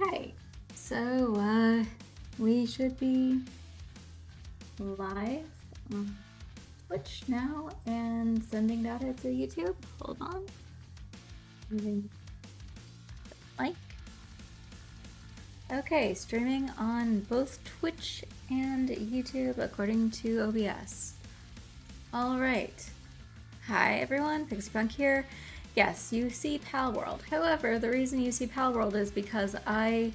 Okay, so we should be live on Twitch now and sending data to YouTube. Hold on. Moving mic. Okay, streaming on both Twitch and YouTube according to OBS. All right. Hi everyone, PixiePunk here. Yes, you see Palworld. However, the reason you see Palworld is because I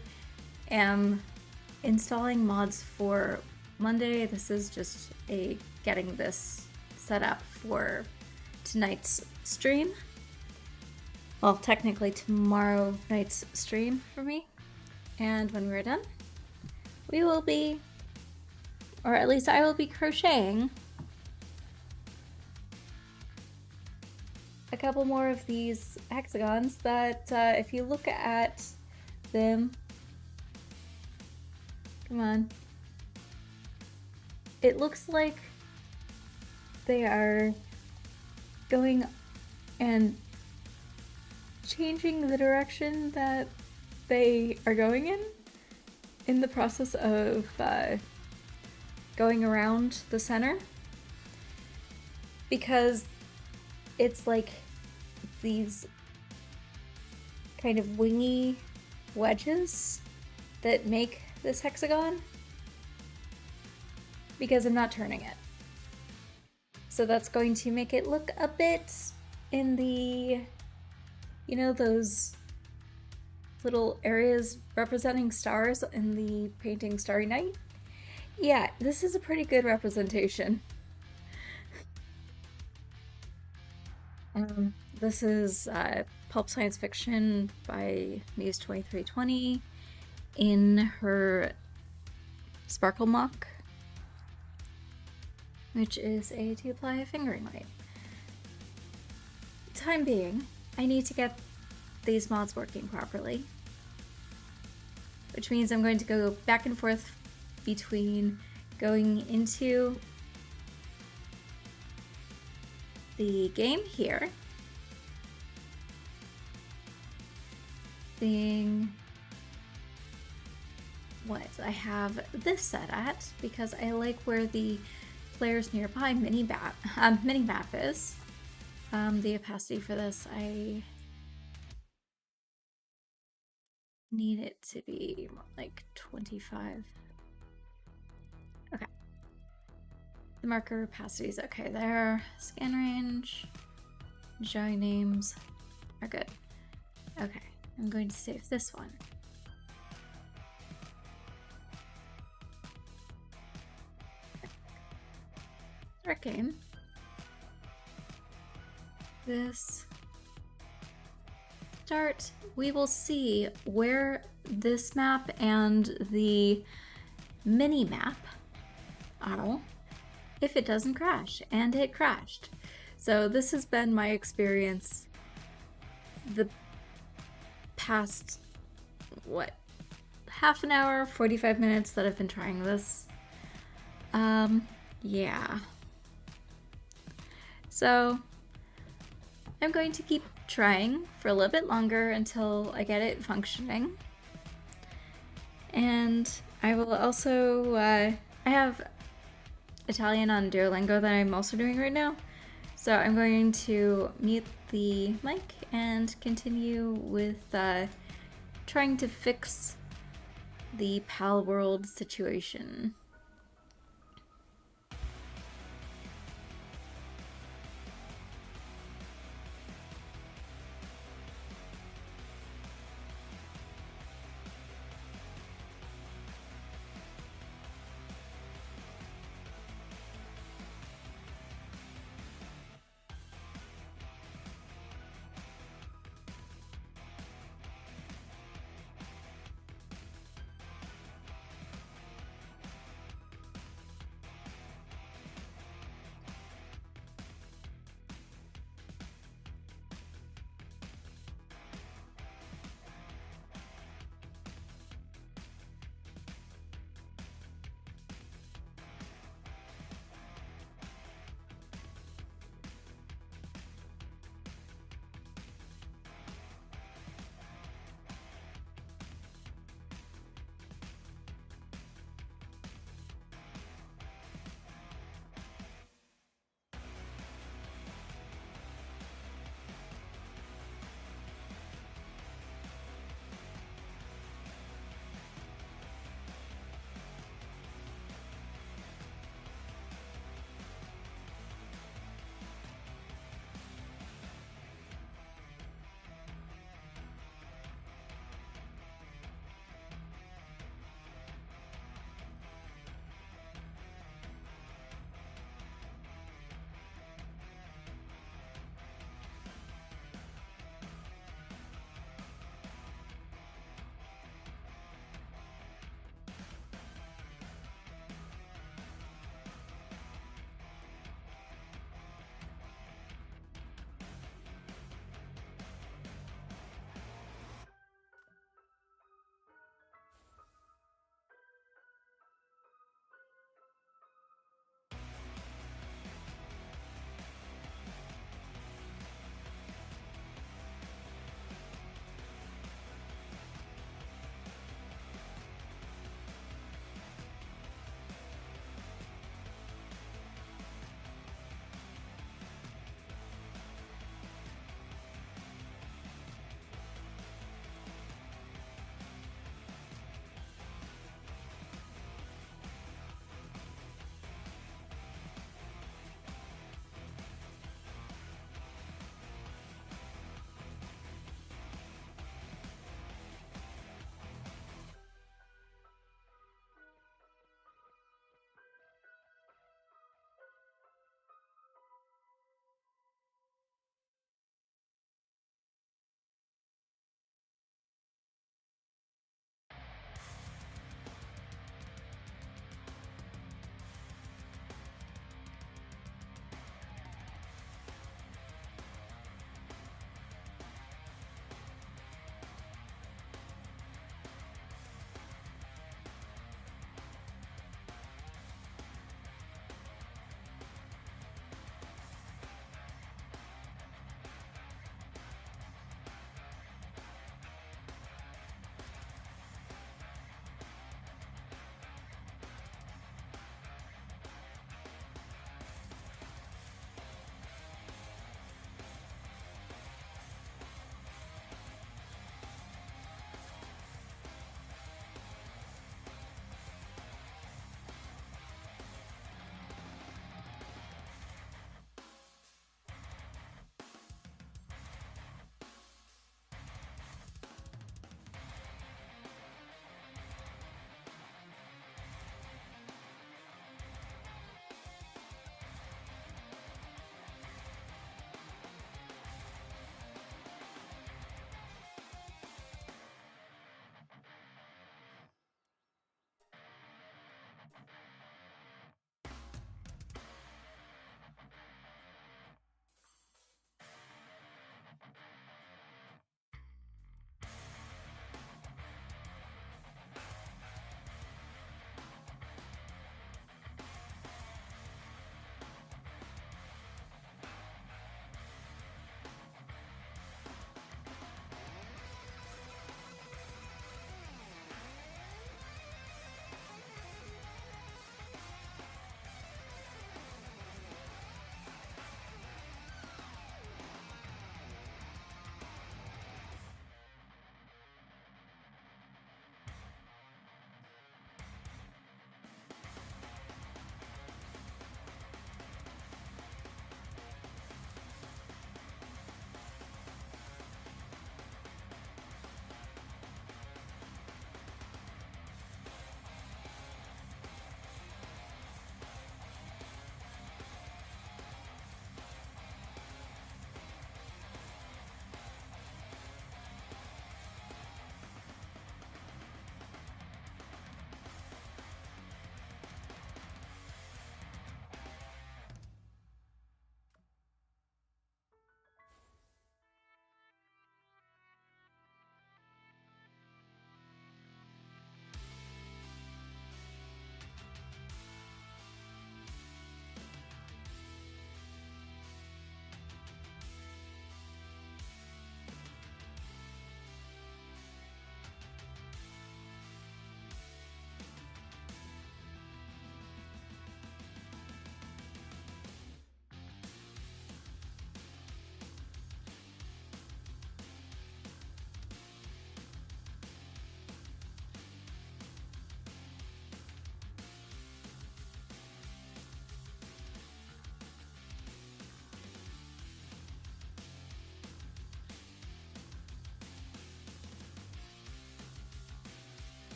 am installing mods for Monday. This is just getting this set up for tonight's stream. Well, technically tomorrow night's stream for me. And when we're done, we will be, or at least I will be crocheting a couple more of these hexagons that if you look at them, come on, it looks like they are going and changing the direction that they are going in the process of going around the center, because it's like these kind of wingy wedges that make this hexagon, because I'm not turning it. So that's going to make it look a bit in the, you know, those little areas representing stars in the painting Starry Night? Yeah, this is a pretty good representation. This is Pulp Science Fiction by Muse2320 in her Sparkle Mock, which is a 2-ply fingering weight. Time being, I need to get these mods working properly, which means I'm going to go back and forth between going into the game here, seeing what I have this set at, because I like where the players nearby mini-map is. The opacity for this, I need it to be more like 25. Okay. The marker opacity is okay there. Scan range, showing names are good. Okay, I'm going to save this one. Start game. This start, we will see where this map and the mini map are if it doesn't crash, and it crashed. So this has been my experience the past, what, half an hour, 45 minutes that I've been trying this. Yeah. So I'm going to keep trying for a little bit longer until I get it functioning. And I will also, I have Italian on Duolingo that I'm also doing right now. So I'm going to mute the mic and continue with trying to fix the Palworld situation.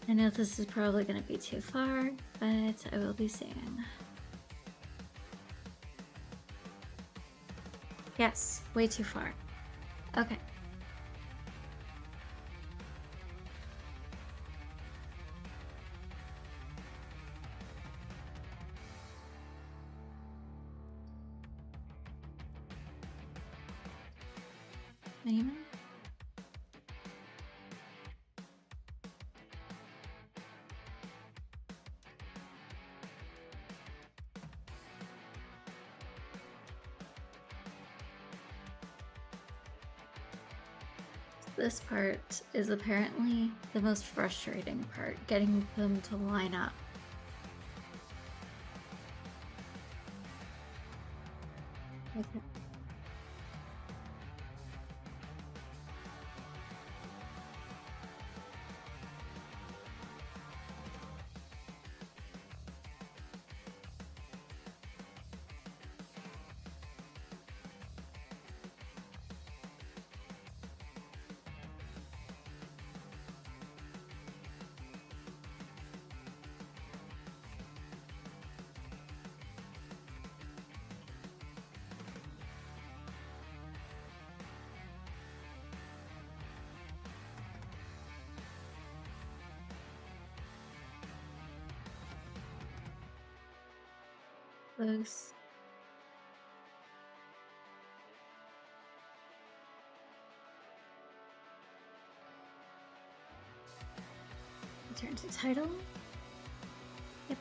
I know this is probably going to be too far, but I will be seeing. Yes, way too far. Okay. Anyone? This part is apparently the most frustrating part, getting them to line up. Okay. Close. Return to title. Yep.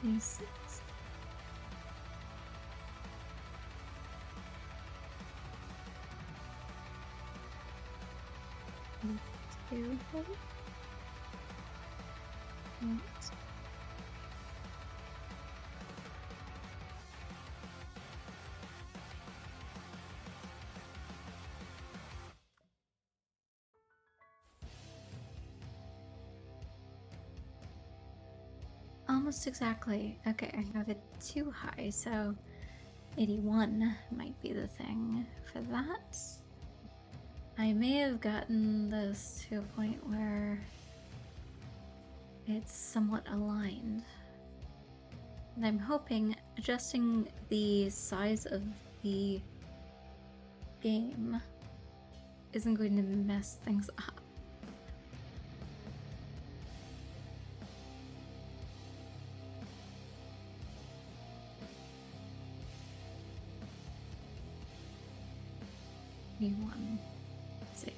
Yes. Two. Almost exactly. Okay, I have it too high, so 81 might be the thing for that. I may have gotten this to a point where it's somewhat aligned. And I'm hoping adjusting the size of the game isn't going to mess things up. One. Safe.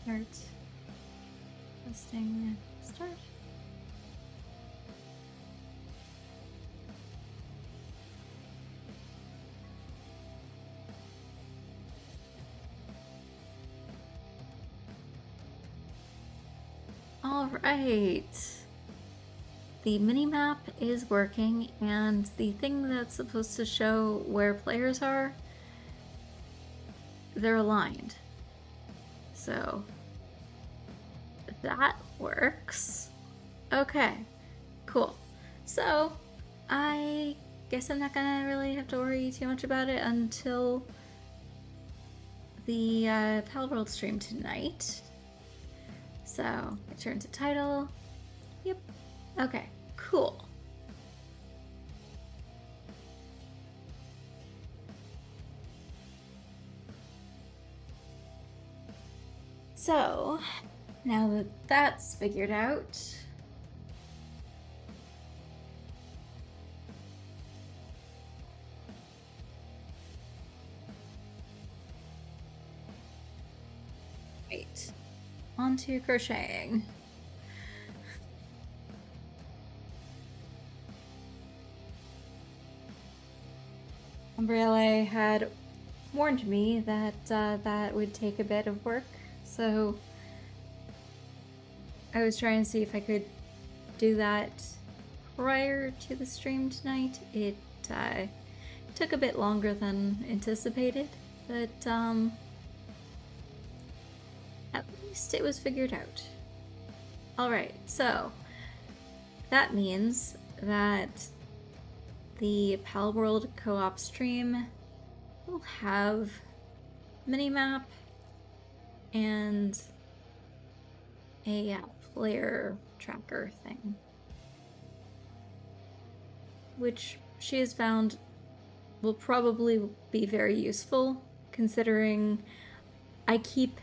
Start. Testing. Start. All right. The minimap is working, and the thing that's supposed to show where players are, they're aligned. So that works. Okay, cool. So I guess I'm not gonna really have to worry too much about it until the Palworld stream tonight. So return to title. Yep. Okay, cool. So now that that's figured out, right, on to crocheting. Umbrella had warned me that that would take a bit of work, so I was trying to see if I could do that prior to the stream tonight. It took a bit longer than anticipated, but at least it was figured out. Alright, so that means that the Pal World co-op stream will have minimap and a player tracker thing, which she has found will probably be very useful, considering I keep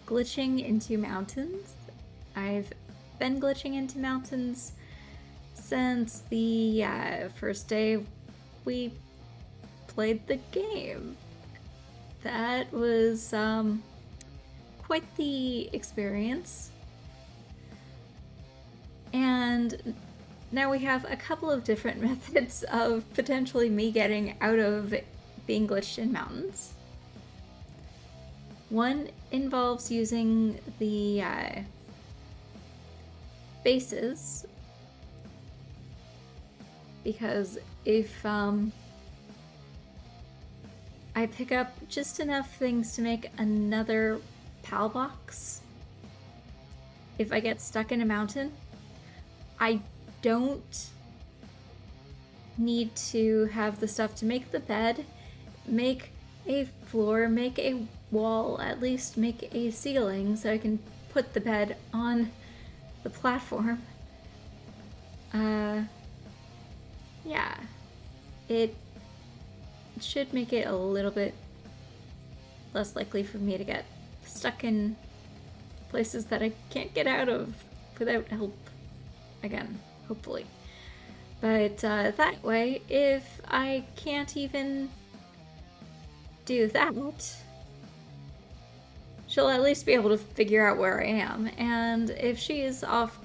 glitching into mountains. I've been glitching into mountains since the first day we played the game. That was quite the experience. And now we have a couple of different methods of potentially me getting out of being glitched in mountains. One involves using the bases, because if I pick up just enough things to make another PAL box, if I get stuck in a mountain, I don't need to have the stuff to make the bed, make a floor, make a wall, at least make a ceiling so I can put the bed on the platform. Yeah, it should make it a little bit less likely for me to get stuck in places that I can't get out of without help again, hopefully. But that way, if I can't even do that, she'll at least be able to figure out where I am. And if she is off,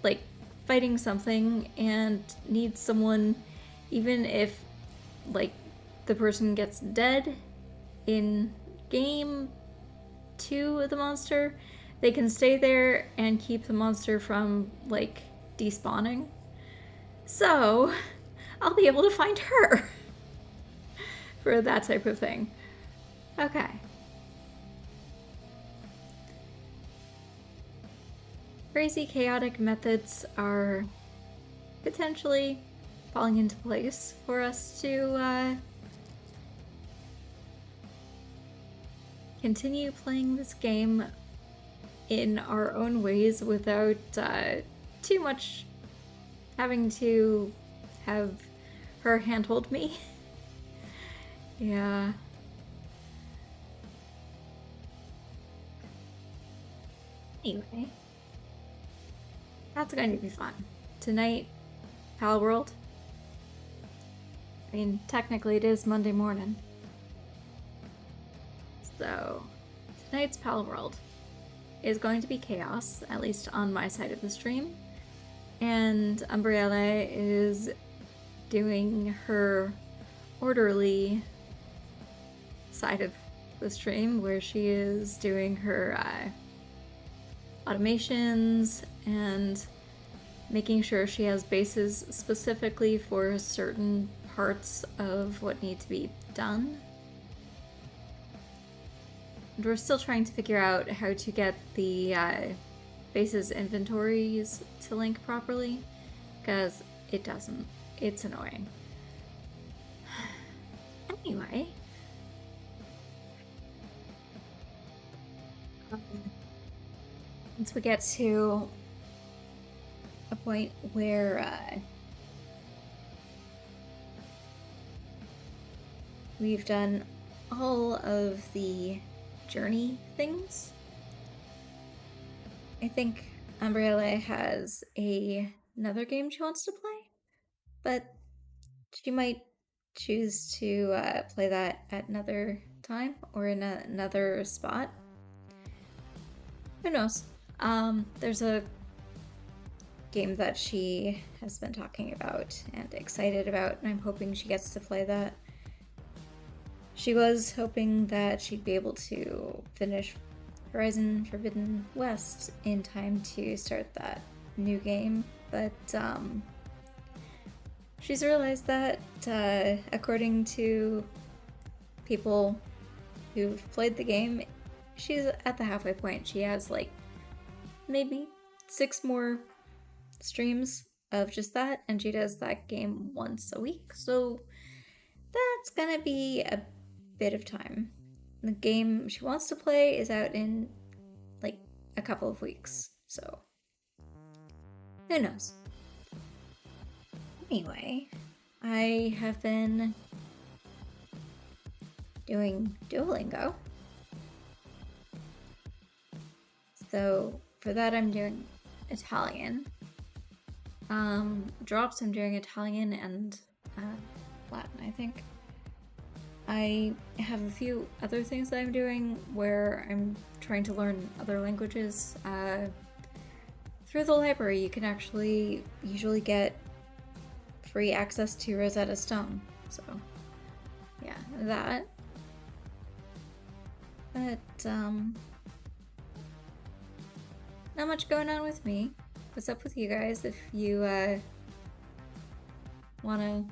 like, fighting something and needs someone, even if, like, the person gets dead in game to the monster, they can stay there and keep the monster from, like, despawning. So, I'll be able to find her for that type of thing. Okay. Crazy chaotic methods are potentially falling into place for us to continue playing this game in our own ways without too much having to have her handhold me. Yeah. Anyway, that's going to be fun. Tonight, Pal World. I mean, technically it is Monday morning. So, tonight's Pal World is going to be chaos, at least on my side of the stream. And Umbrella is doing her orderly side of the stream, where she is doing her automations and making sure she has bases specifically for certain parts of what need to be done. And we're still trying to figure out how to get the bases inventories to link properly, because it doesn't. It's annoying. Anyway. Once we get to a point where we've done all of the journey things, I think Umbrella has another game she wants to play, but she might choose to play that at another time or in another spot. Who knows? There's a game that she has been talking about and excited about, and I'm hoping she gets to play that. She was hoping that she'd be able to finish Horizon Forbidden West in time to start that new game, but she's realized that according to people who've played the game, she's at the halfway point. She has like maybe 6 more streams of just that, and she does that game once a week, so that's gonna be a bit of time. The game she wants to play is out in like a couple of weeks, so who knows. Anyway, I have been doing Duolingo. So for that I'm doing Italian. Drops I'm doing Italian and Latin, I think. I have a few other things that I'm doing where I'm trying to learn other languages. Through the library, you can actually usually get free access to Rosetta Stone. So, yeah, that. But, not much going on with me. What's up with you guys? If you, wanna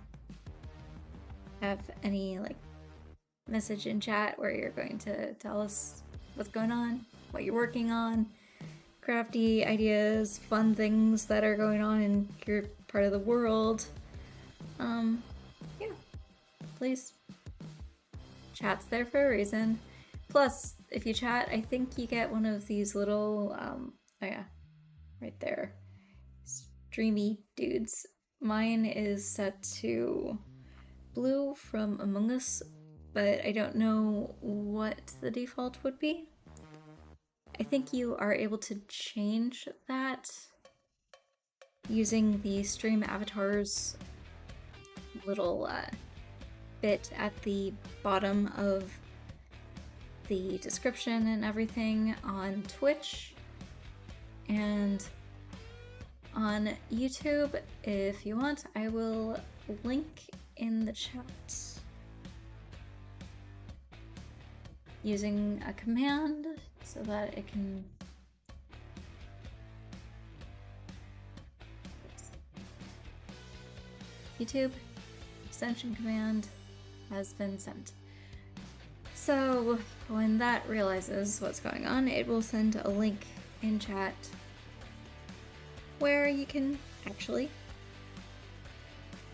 have any, like, message in chat where you're going to tell us what's going on, what you're working on, crafty ideas, fun things that are going on in your part of the world. Yeah, please. Chat's there for a reason. Plus, if you chat, I think you get one of these little, oh yeah, right there, streamy dudes. Mine is set to blue from Among Us, but I don't know what the default would be. I think you are able to change that using the stream avatars little bit at the bottom of the description and everything on Twitch and on YouTube. If you want, I will link in the chat using a command so that it can YouTube extension command has been sent. So when that realizes what's going on, it will send a link in chat where you can actually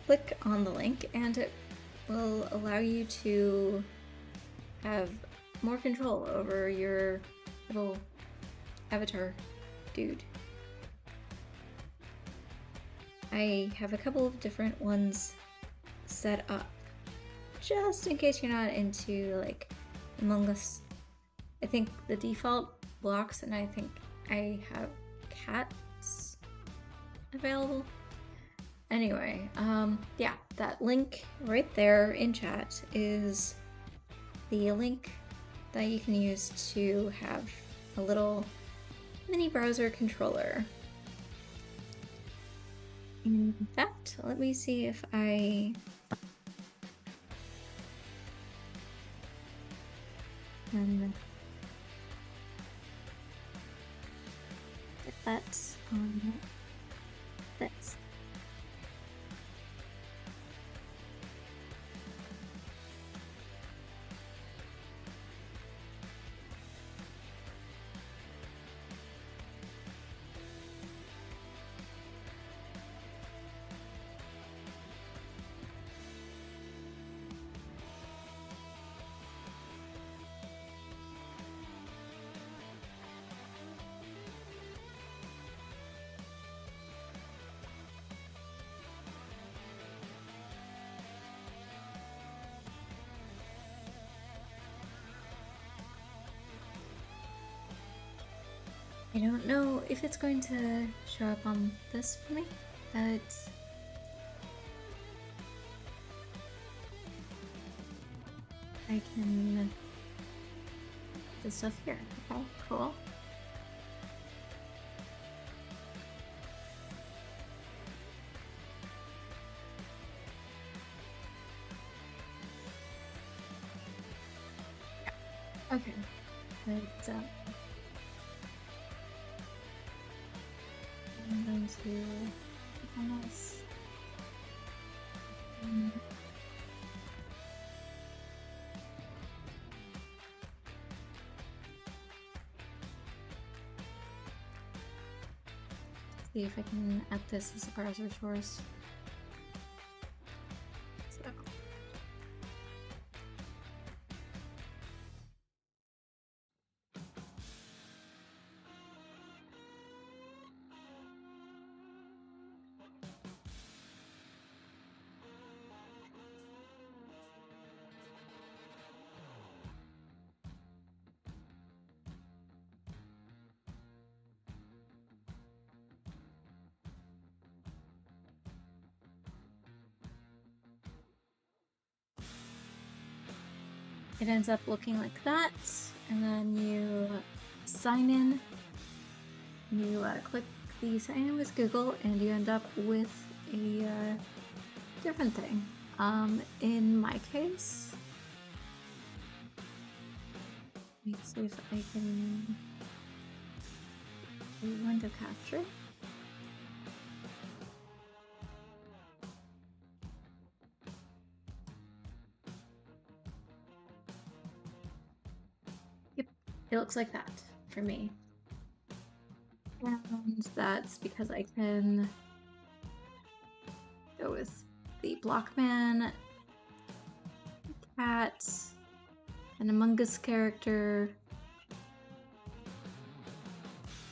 click on the link and it will allow you to have more control over your little avatar dude. I have a couple of different ones set up just in case you're not into like Among Us. I think the default blocks, and I think I have cats available. Anyway, yeah, that link right there in chat is the link that you can use to have a little mini browser controller. In fact, let me see if I can get that on this. I don't know if it's going to show up on this for me, but I can put this stuff here. Okay, cool. Okay, but I'm going to click on this. see if I can add this as a browser source. So. It ends up looking like that, and then you sign in. You click the sign in with Google, and you end up with a different thing. In my case, let me see if I can do window capture. It looks like that for me. And that's because I can go with the Blockman, cat, an Among Us character.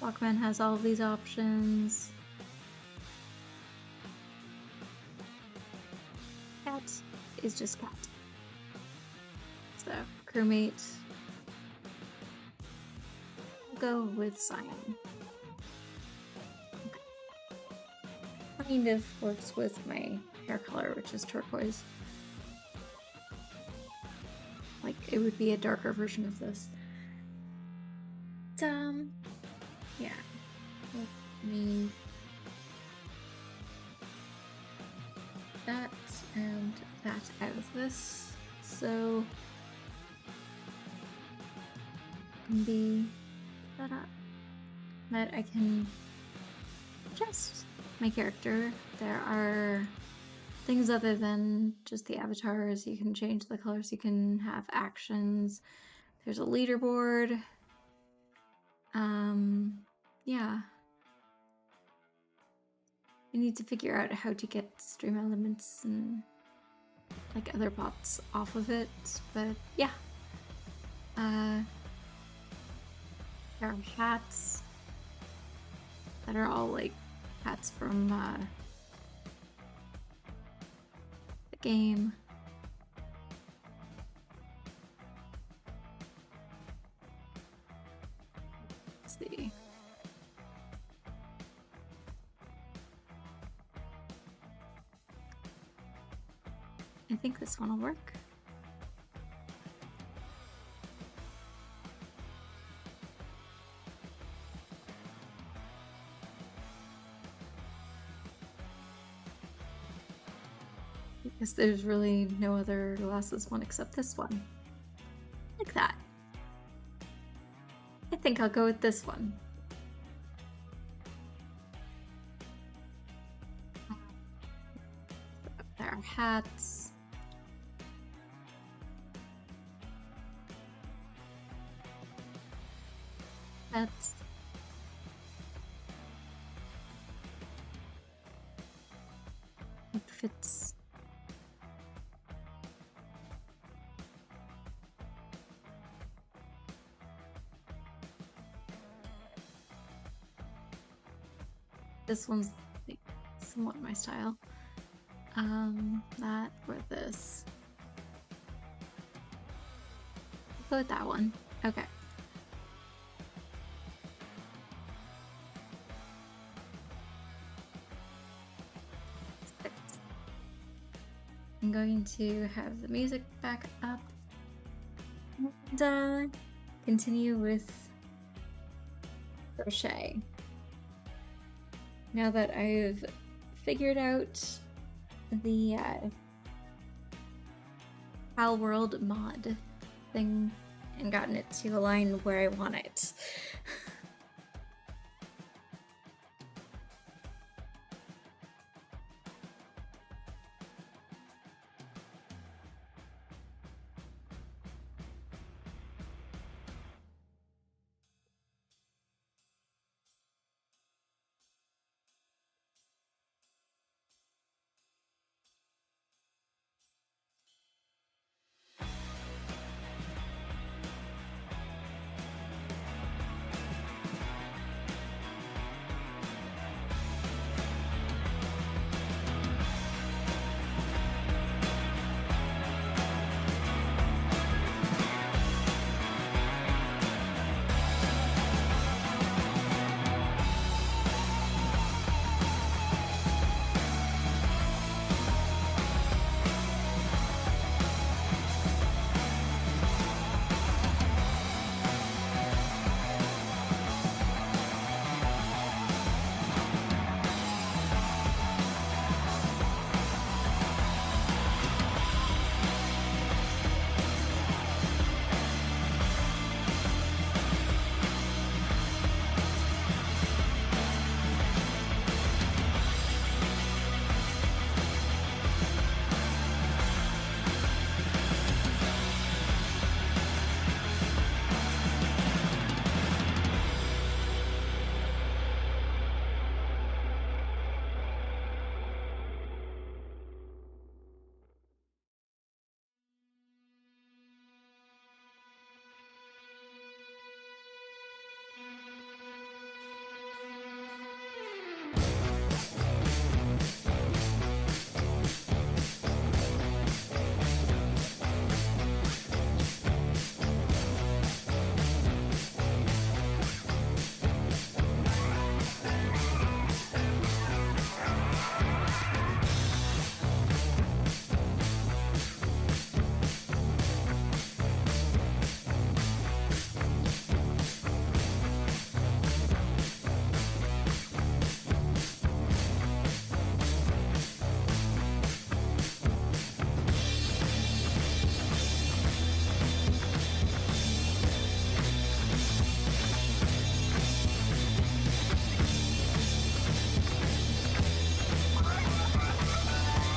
Blockman has all of these options. Cat is just cat. So, crewmate. Go with cyan. Okay. Kind of works with my hair color, which is turquoise. Like, it would be a darker version of this. Yeah. Let me that and that out of this. So can be that up. That I can adjust my character. There are things other than just the avatars. You can change the colors, you can have actions. There's a leaderboard. Yeah. I need to figure out how to get stream elements and like other bots off of it, but yeah. There are hats that are all like hats from the game. Let's see. I think this one will work. Because there's really no other glasses one except this one. Like that. I think I'll go with this one. There are hats. Hats. Outfits. This one's like, somewhat my style. That or this. I'll go with that one. Okay. I'm going to have the music back up and continue with crochet. Now that I've figured out the Pal World mod thing and gotten it to align where I want it.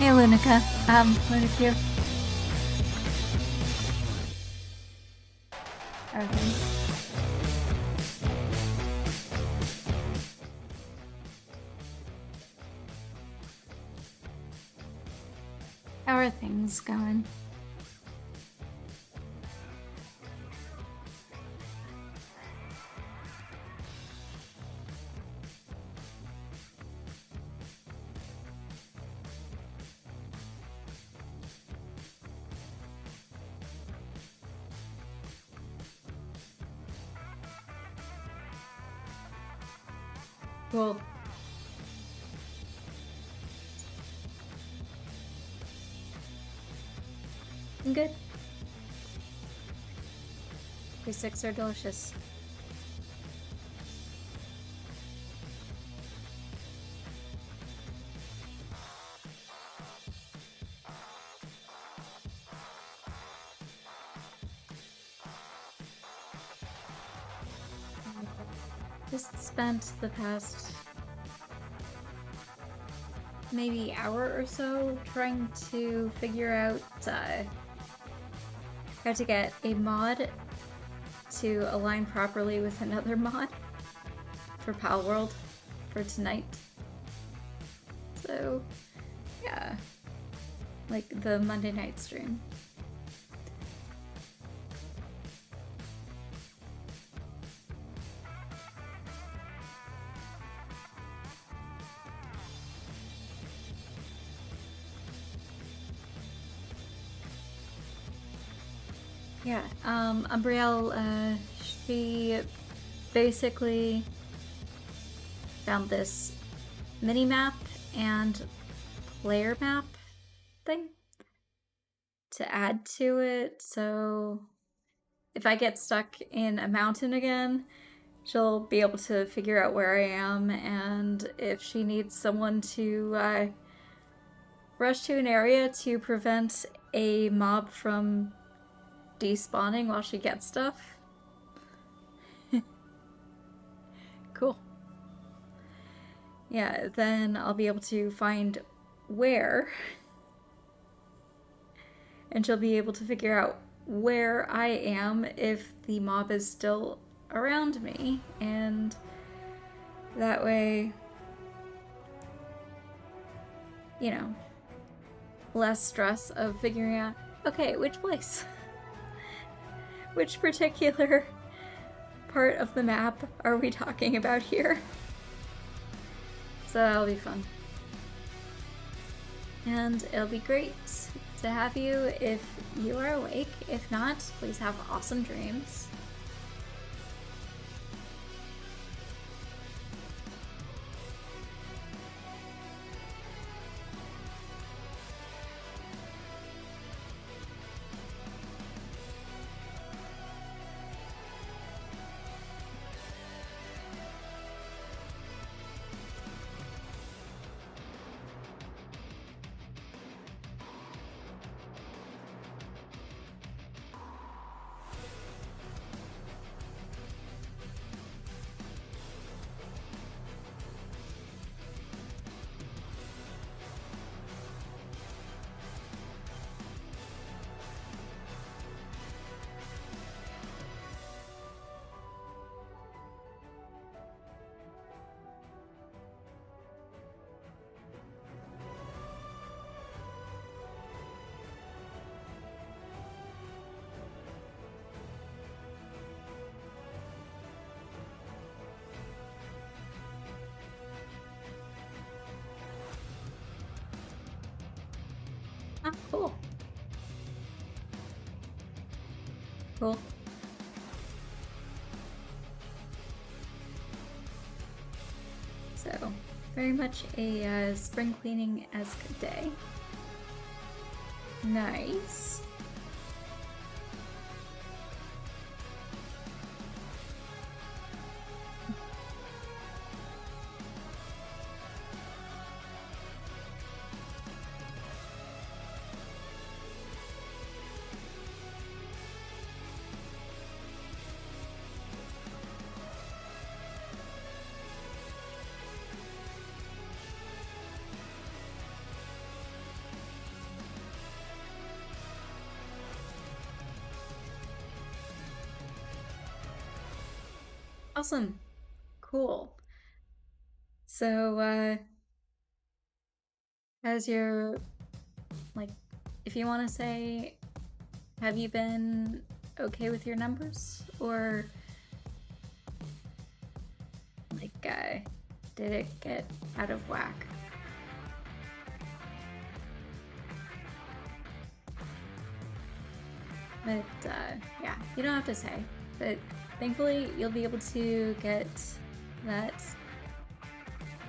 Hey, Lunica. Lunacu. Okay. How are things going? Cool. I'm good. These six are delicious. Just spent the past maybe hour or so trying to figure out how to get a mod to align properly with another mod for Pal World for tonight. So, yeah, like the Monday night stream. Yeah, Umbrielle, she basically found this mini map and player map thing to add to it, so if I get stuck in a mountain again, she'll be able to figure out where I am, and if she needs someone to rush to an area to prevent a mob from despawning while she gets stuff. Cool. Yeah, then I'll be able to find where, and she'll be able to figure out where I am if the mob is still around me, and that way, you know, less stress of figuring out, okay, which place? Which particular part of the map are we talking about here? So that'll be fun. And it'll be great to have you if you are awake. If not, please have awesome dreams. Ah, cool. Cool. So, very much a spring cleaning-esque day. Nice. Awesome. Cool. So, how's your, like, if you want to say, have you been okay with your numbers? Or, like, did it get out of whack? But, yeah, you don't have to say. But thankfully, you'll be able to get that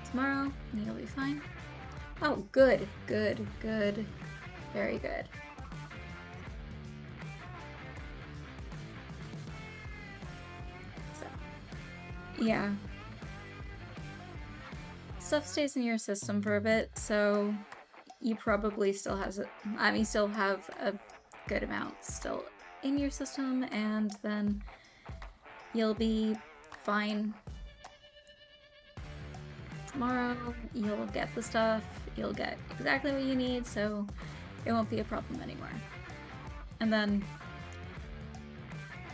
tomorrow, and you'll be fine. Oh, good, good, good. Very good. So, yeah. Stuff stays in your system for a bit, so you probably still still have a good amount still in your system, and then you'll be fine. Tomorrow, you'll get the stuff, you'll get exactly what you need, so it won't be a problem anymore. And then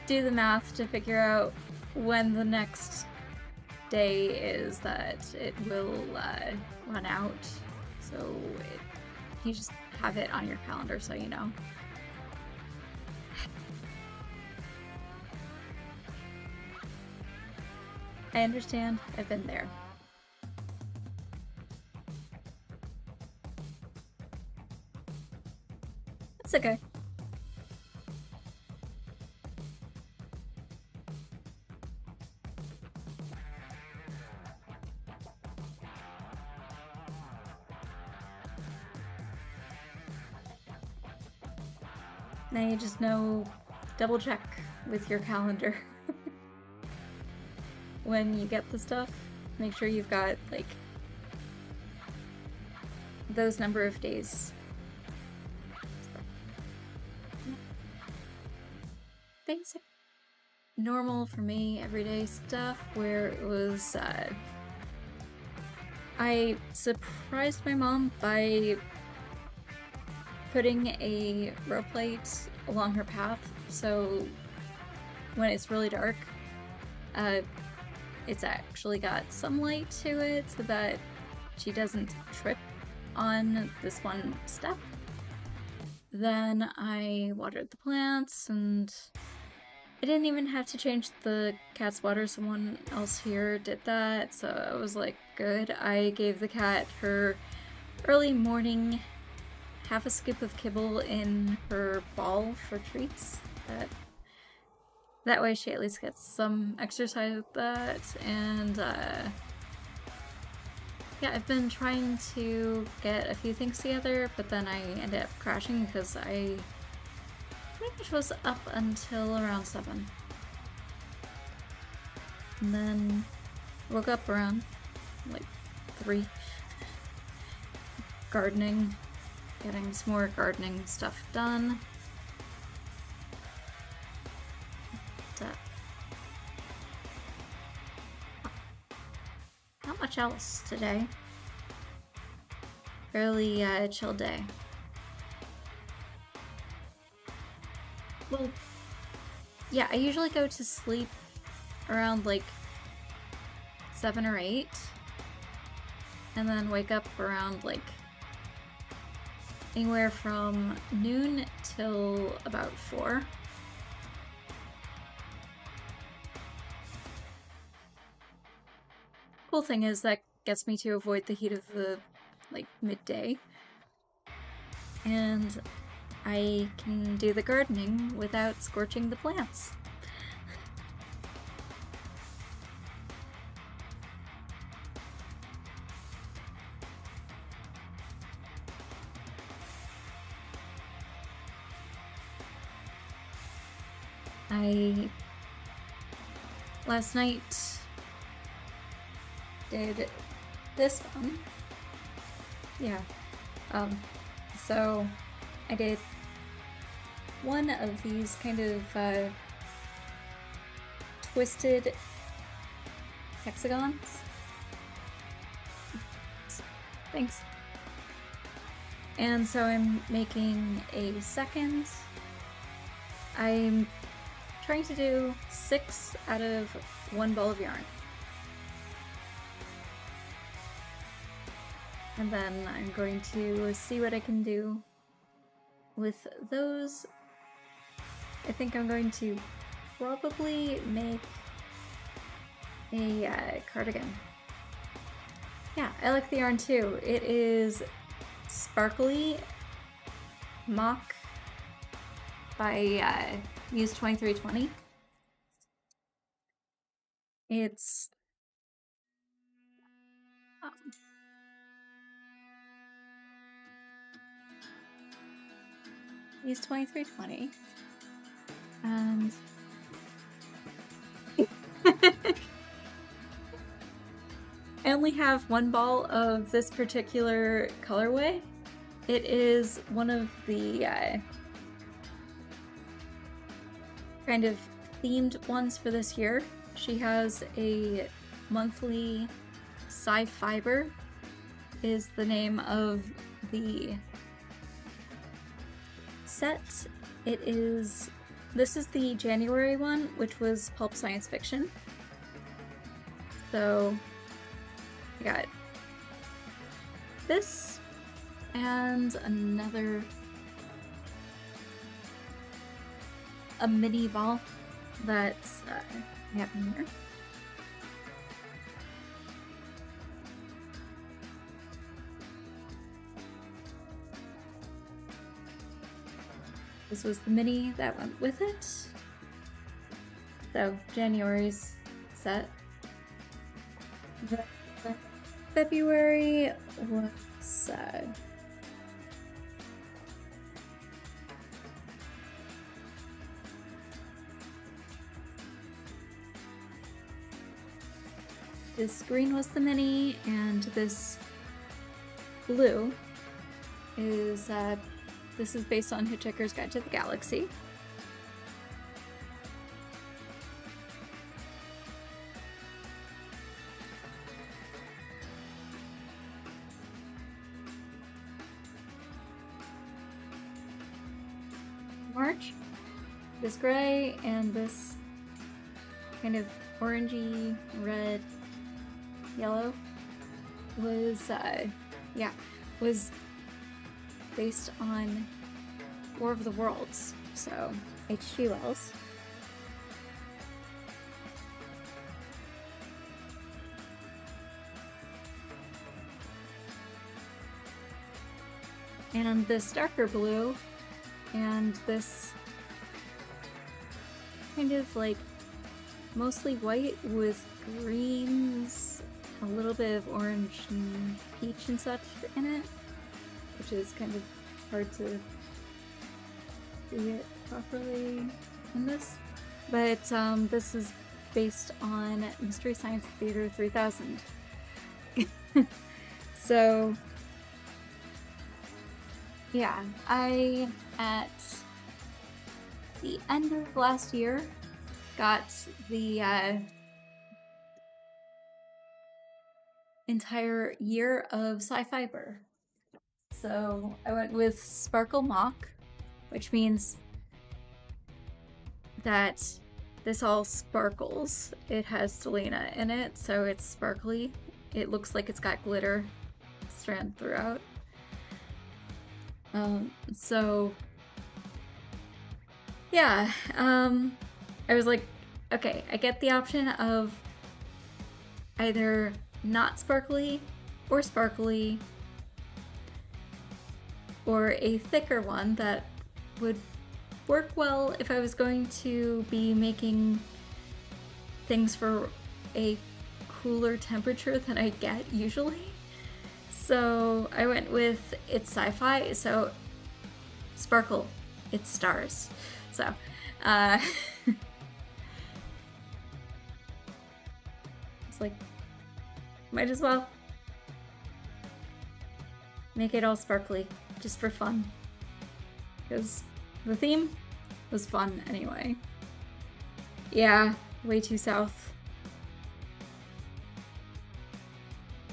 do the math to figure out when the next day is that it will run out. So you just have it on your calendar so you know. I understand. I've been there. It's okay. Now you just know, double check with your calendar. When you get the stuff, make sure you've got, like, those number of days. Basic, normal for me, everyday stuff where it was, I surprised my mom by putting a rope plate along her path, so when it's really dark, it's actually got some light to it so that she doesn't trip on this one step. Then I watered the plants, and I didn't even have to change the cat's water. Someone else here did that, so I was like, good. I gave the cat her early morning half a scoop of kibble in her ball for treats. That way she at least gets some exercise with that, and yeah, I've been trying to get a few things together, but then I ended up crashing because I pretty much was up until around 7. And then woke up around like 3. Gardening, getting some more gardening stuff done. Not much else today. Fairly chill day. Well, yeah, I usually go to sleep around like 7 or 8, and then wake up around like anywhere from noon till about 4. Cool thing is that gets me to avoid the heat of the like midday, and I can do the gardening without scorching the plants. Last night did this one. Yeah. So I did one of these kind of twisted hexagons. Thanks. And so I'm making a second. I'm trying to do 6 out of one ball of yarn. And then I'm going to see what I can do with those. I think I'm going to probably make a cardigan. Yeah, I like the yarn too. It is Sparkly Mock by Muse 2320. It's Muse 2320, and I only have one ball of this particular colorway. It is one of the kind of themed ones for this year. She has a monthly Sci-Fiber is the name of the set. This is the January one, which was pulp science fiction. So I got this and a mini ball that's happening here. This was the mini that went with it. So January's set. February was this green was the mini, and this blue is this is based on Hitchhiker's Guide to the Galaxy. March, this gray and this kind of orangey, red, yellow was was based on War of the Worlds, so H.G. Wells. And this darker blue and this kind of like mostly white with greens, a little bit of orange and peach and such in it, which is kind of hard to see it properly in this. But this is based on Mystery Science Theater 3000. So yeah, I, at the end of last year, got the entire year of Sci-Fiber. So I went with Sparkle Mock, which means that this all sparkles. It has Selena in it, so it's sparkly. It looks like it's got glitter strand throughout. So yeah, I was like, okay, I get the option of either not sparkly or sparkly, or a thicker one that would work well if I was going to be making things for a cooler temperature than I get usually. So I went with it's sci-fi, so sparkle, it's stars. So it's like, might as well make it all sparkly just for fun, because the theme was fun anyway. Yeah, way too south.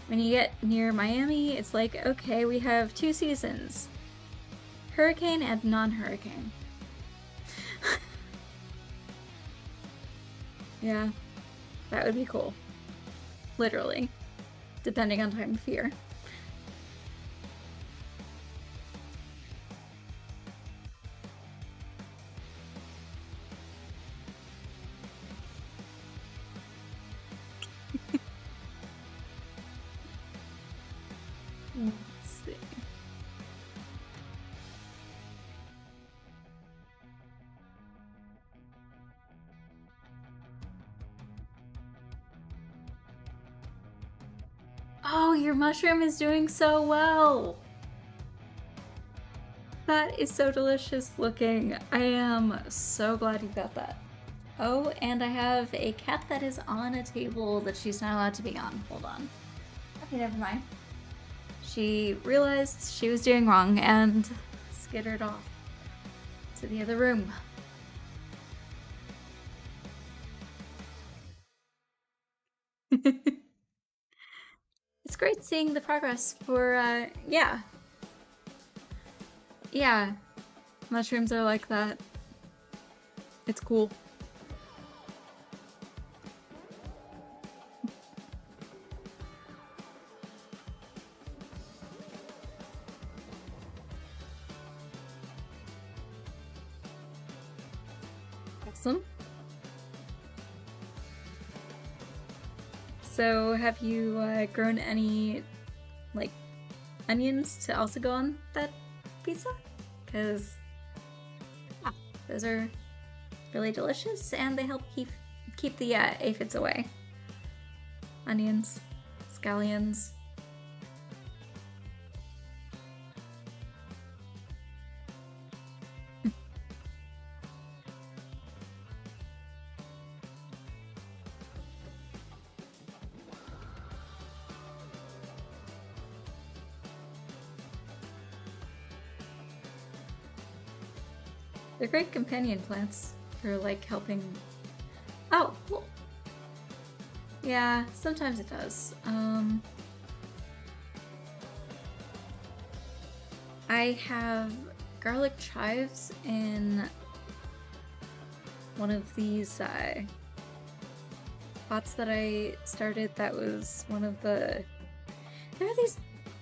When you get near Miami, it's like, okay, we have 2 seasons. Hurricane and non-hurricane. Yeah. That would be cool. Literally. Depending on time of year. Let's see. Oh, your mushroom is doing so well! That is so delicious looking. I am so glad you got that. Oh, and I have a cat that is on a table that she's not allowed to be on. Hold on. Okay, never mind. She realized she was doing wrong and skittered off to the other room. It's great seeing the progress for, yeah. Yeah, mushrooms are like that. It's cool. Awesome. So, have you grown any, like, onions to also go on that pizza? Because those are really delicious and they help keep the aphids away. Onions, scallions. They're great companion plants for, like, helping... Oh, well... Yeah, sometimes it does. I have garlic chives in one of these pots that I started that was one of the... There are these,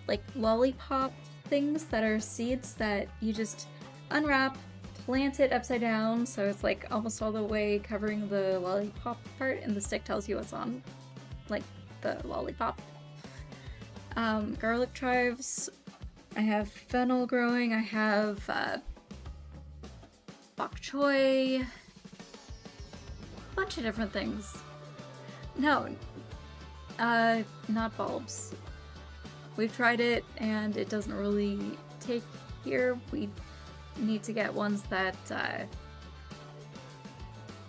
like, lollipop things that are seeds that you just unwrap, plant it upside down, so it's like almost all the way covering the lollipop part, and the stick tells you what's on, like, the lollipop. Garlic chives. I have fennel growing. I have bok choy. A bunch of different things. No, not bulbs. We've tried it, and it doesn't really take here. We need to get ones that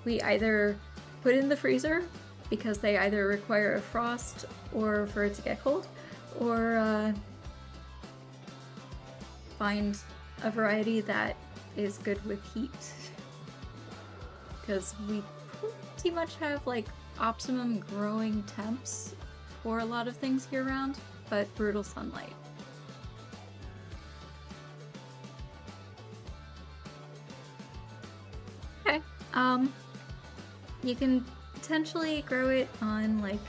we either put in the freezer because they either require a frost or for it to get cold, or find a variety that is good with heat. Because we pretty much have, like, optimum growing temps for a lot of things year round, but brutal sunlight. Okay, you can potentially grow it on, like,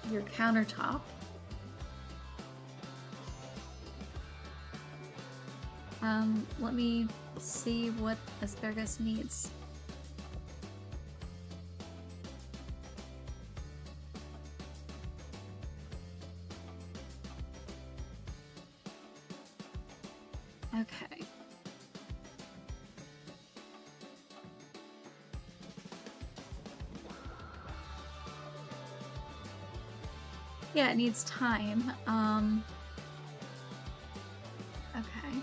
your countertop. Let me see what asparagus needs. Okay. Yeah, it needs time. Okay.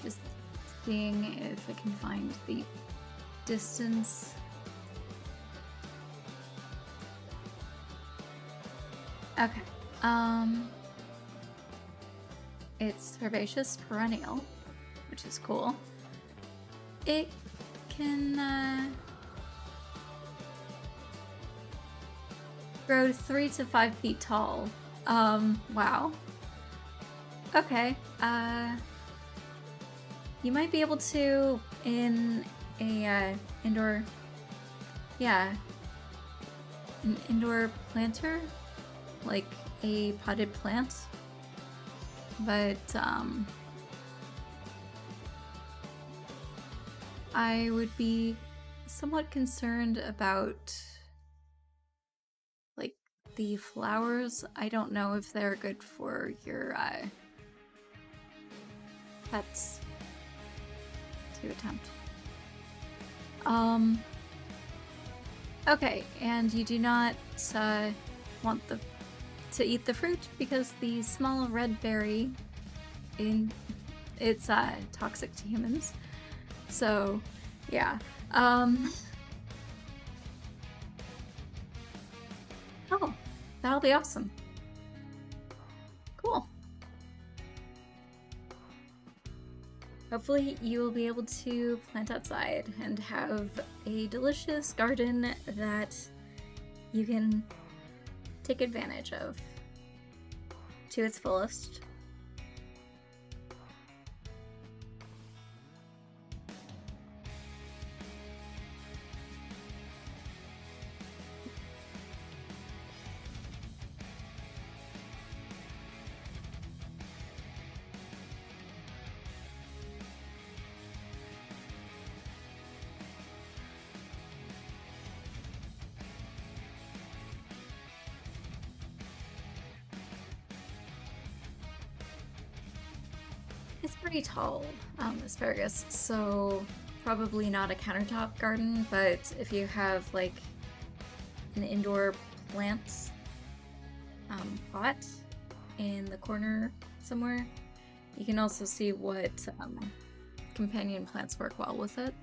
Just seeing if I can find the distance. Okay. It's herbaceous perennial, which is cool. It can grow 3 to 5 feet tall. Wow. Okay. You might be able to in a indoor. Yeah. an indoor planter, like a potted plant, but I would be somewhat concerned about like the flowers. I don't know if they're good for your pets to attempt. Okay, and you do not want to eat the fruit because the small red berry it's toxic to humans. So, yeah. Oh, that'll be awesome. Cool. Hopefully you will be able to plant outside and have a delicious garden that you can take advantage of to its fullest. It's pretty tall, asparagus, so probably not a countertop garden, but if you have like an indoor plant pot in the corner somewhere, you can also see what companion plants work well with it.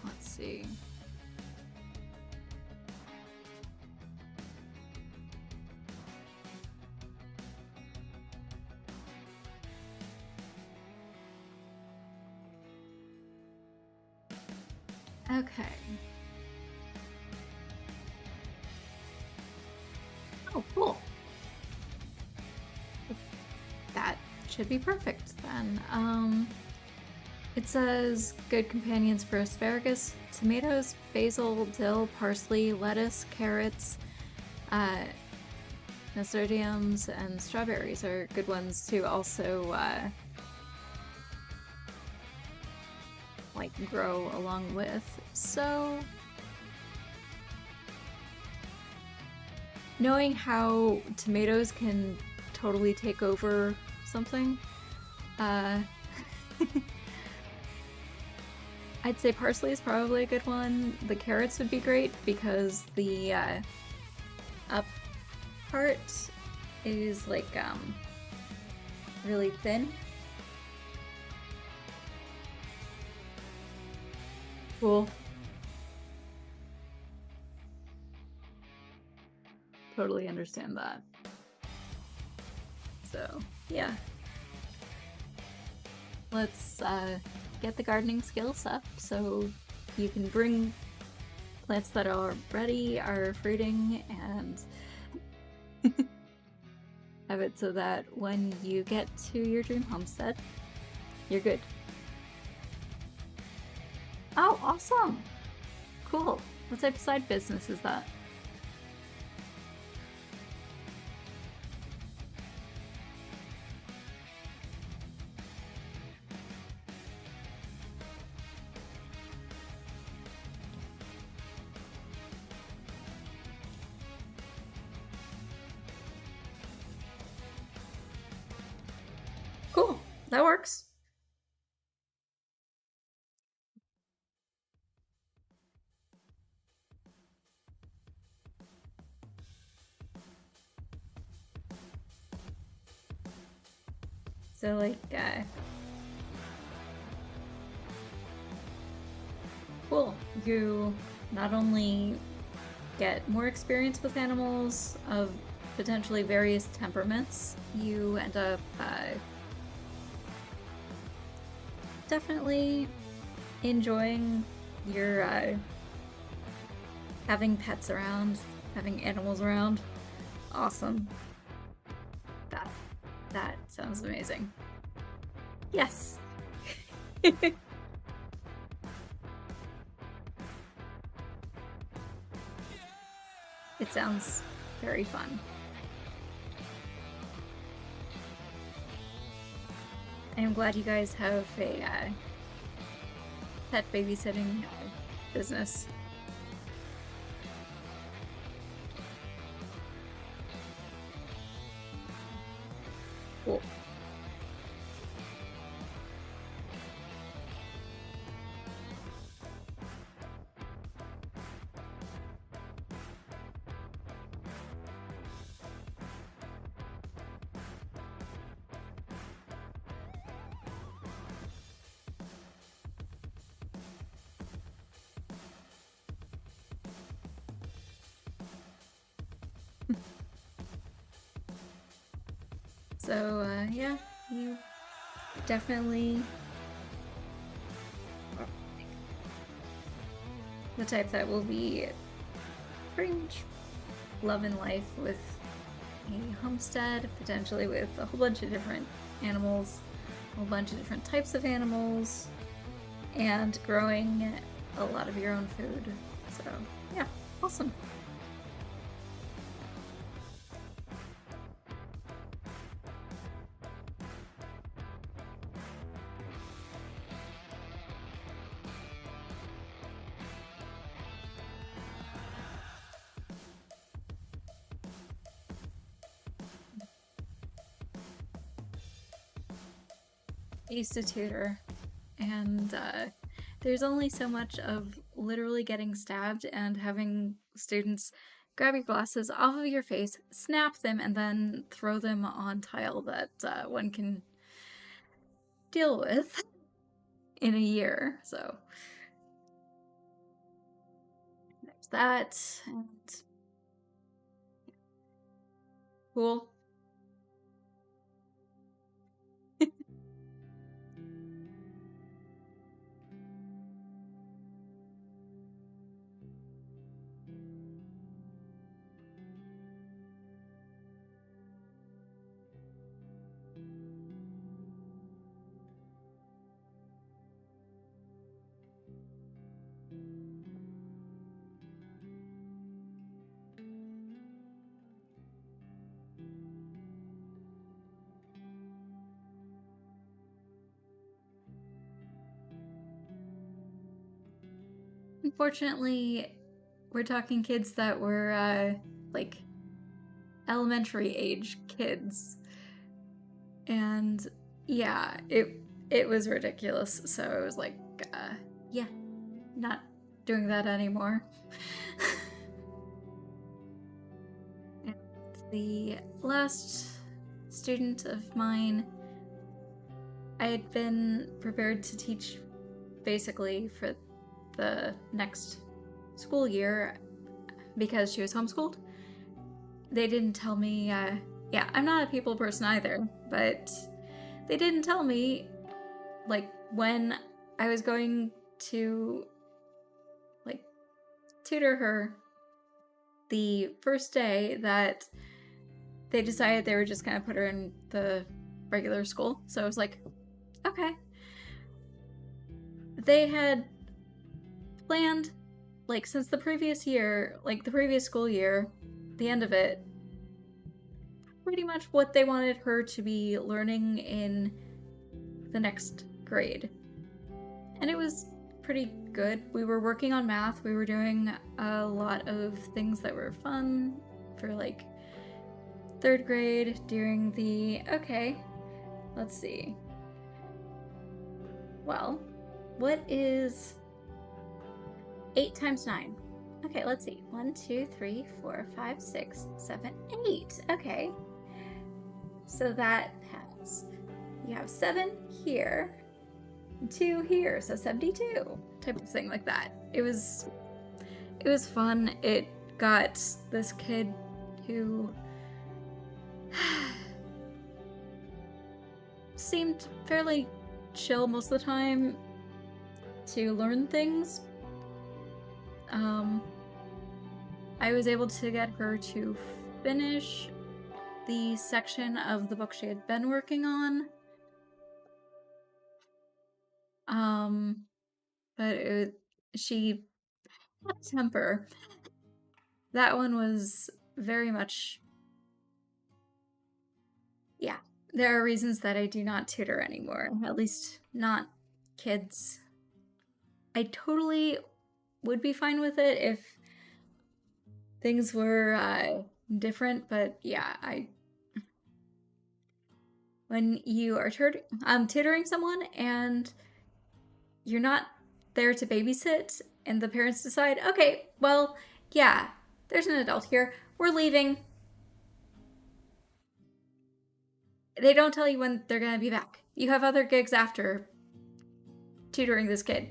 Let's see. Okay. Oh, cool. That should be perfect then. It says good companions for asparagus, tomatoes, basil, dill, parsley, lettuce, carrots, nasturtiums, and strawberries are good ones to also like grow along with. So knowing how tomatoes can totally take over something, I'd say parsley is probably a good one. The carrots would be great because the up part is like really thin. Cool. Totally understand that. So, yeah. Let's get the gardening skills up so you can bring plants that are ready, are fruiting, and have it so that when you get to your dream homestead, you're good. Oh, awesome! Cool. What type of side business is that? Cool. That works. So, like, cool. You not only get more experience with animals of potentially various temperaments, you end up definitely enjoying your having pets around, having animals around. Awesome. That sounds amazing. Yes. It sounds very fun. I'm glad you guys have a pet babysitting business. Cool. So, yeah, you definitely the type that will be pretty much loving life with a homestead, potentially with a whole bunch of different animals, a whole bunch of different types of animals, and growing a lot of your own food. So, yeah, awesome. I used to tutor, and there's only so much of literally getting stabbed and having students grab your glasses off of your face, snap them, and then throw them on tile that one can deal with in a year. So there's that. And cool. Unfortunately, we're talking kids that were like elementary age kids, and yeah, it was ridiculous. So I was like, yeah, not doing that anymore. And the last student of mine, I had been prepared to teach basically for the next school year because she was homeschooled. They didn't tell me, yeah, I'm not a people person either, but they didn't tell me, like, when I was going to, like, tutor her the first day that they decided they were just gonna put her in the regular school. So I was like, okay. They had planned, like, since the previous year, like, the previous school year, the end of it, pretty much what they wanted her to be learning in the next grade. And it was pretty good. We were working on math. We were doing a lot of things that were fun for like third grade during the, okay, let's see. Well, what is 8 times 9? Okay, let's see. 1, 2, 3, 4, 5, 6, 7, 8. Okay. So that has, you have 7 here, 2 here, so 72, type of thing like that. It was fun. It got this kid who seemed fairly chill most of the time to learn things. I was able to get her to finish the section of the book she had been working on. But she had a temper. that one was very much, yeah. There are reasons that I do not tutor anymore, at least not kids. I totally would be fine with it if things were different, but yeah, when you are tutoring someone and you're not there to babysit, and the parents decide, okay, well, yeah, there's an adult here, we're leaving. They don't tell you when they're gonna be back. You have other gigs after tutoring this kid,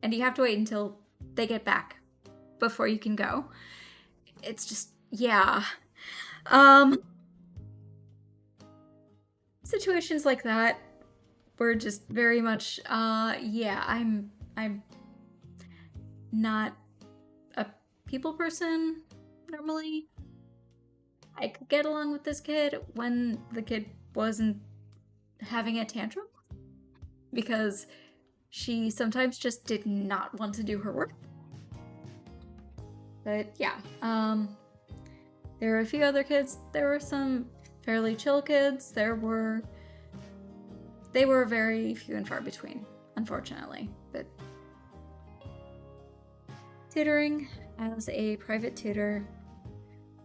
and you have to wait until they get back before you can go. It's just, yeah. Situations like that were just very much, yeah, I'm not a people person normally. I could get along with this kid when the kid wasn't having a tantrum, because she sometimes just did not want to do her work. But yeah, there were a few other kids. There were some fairly chill kids. They were very few and far between, unfortunately. But tutoring as a private tutor,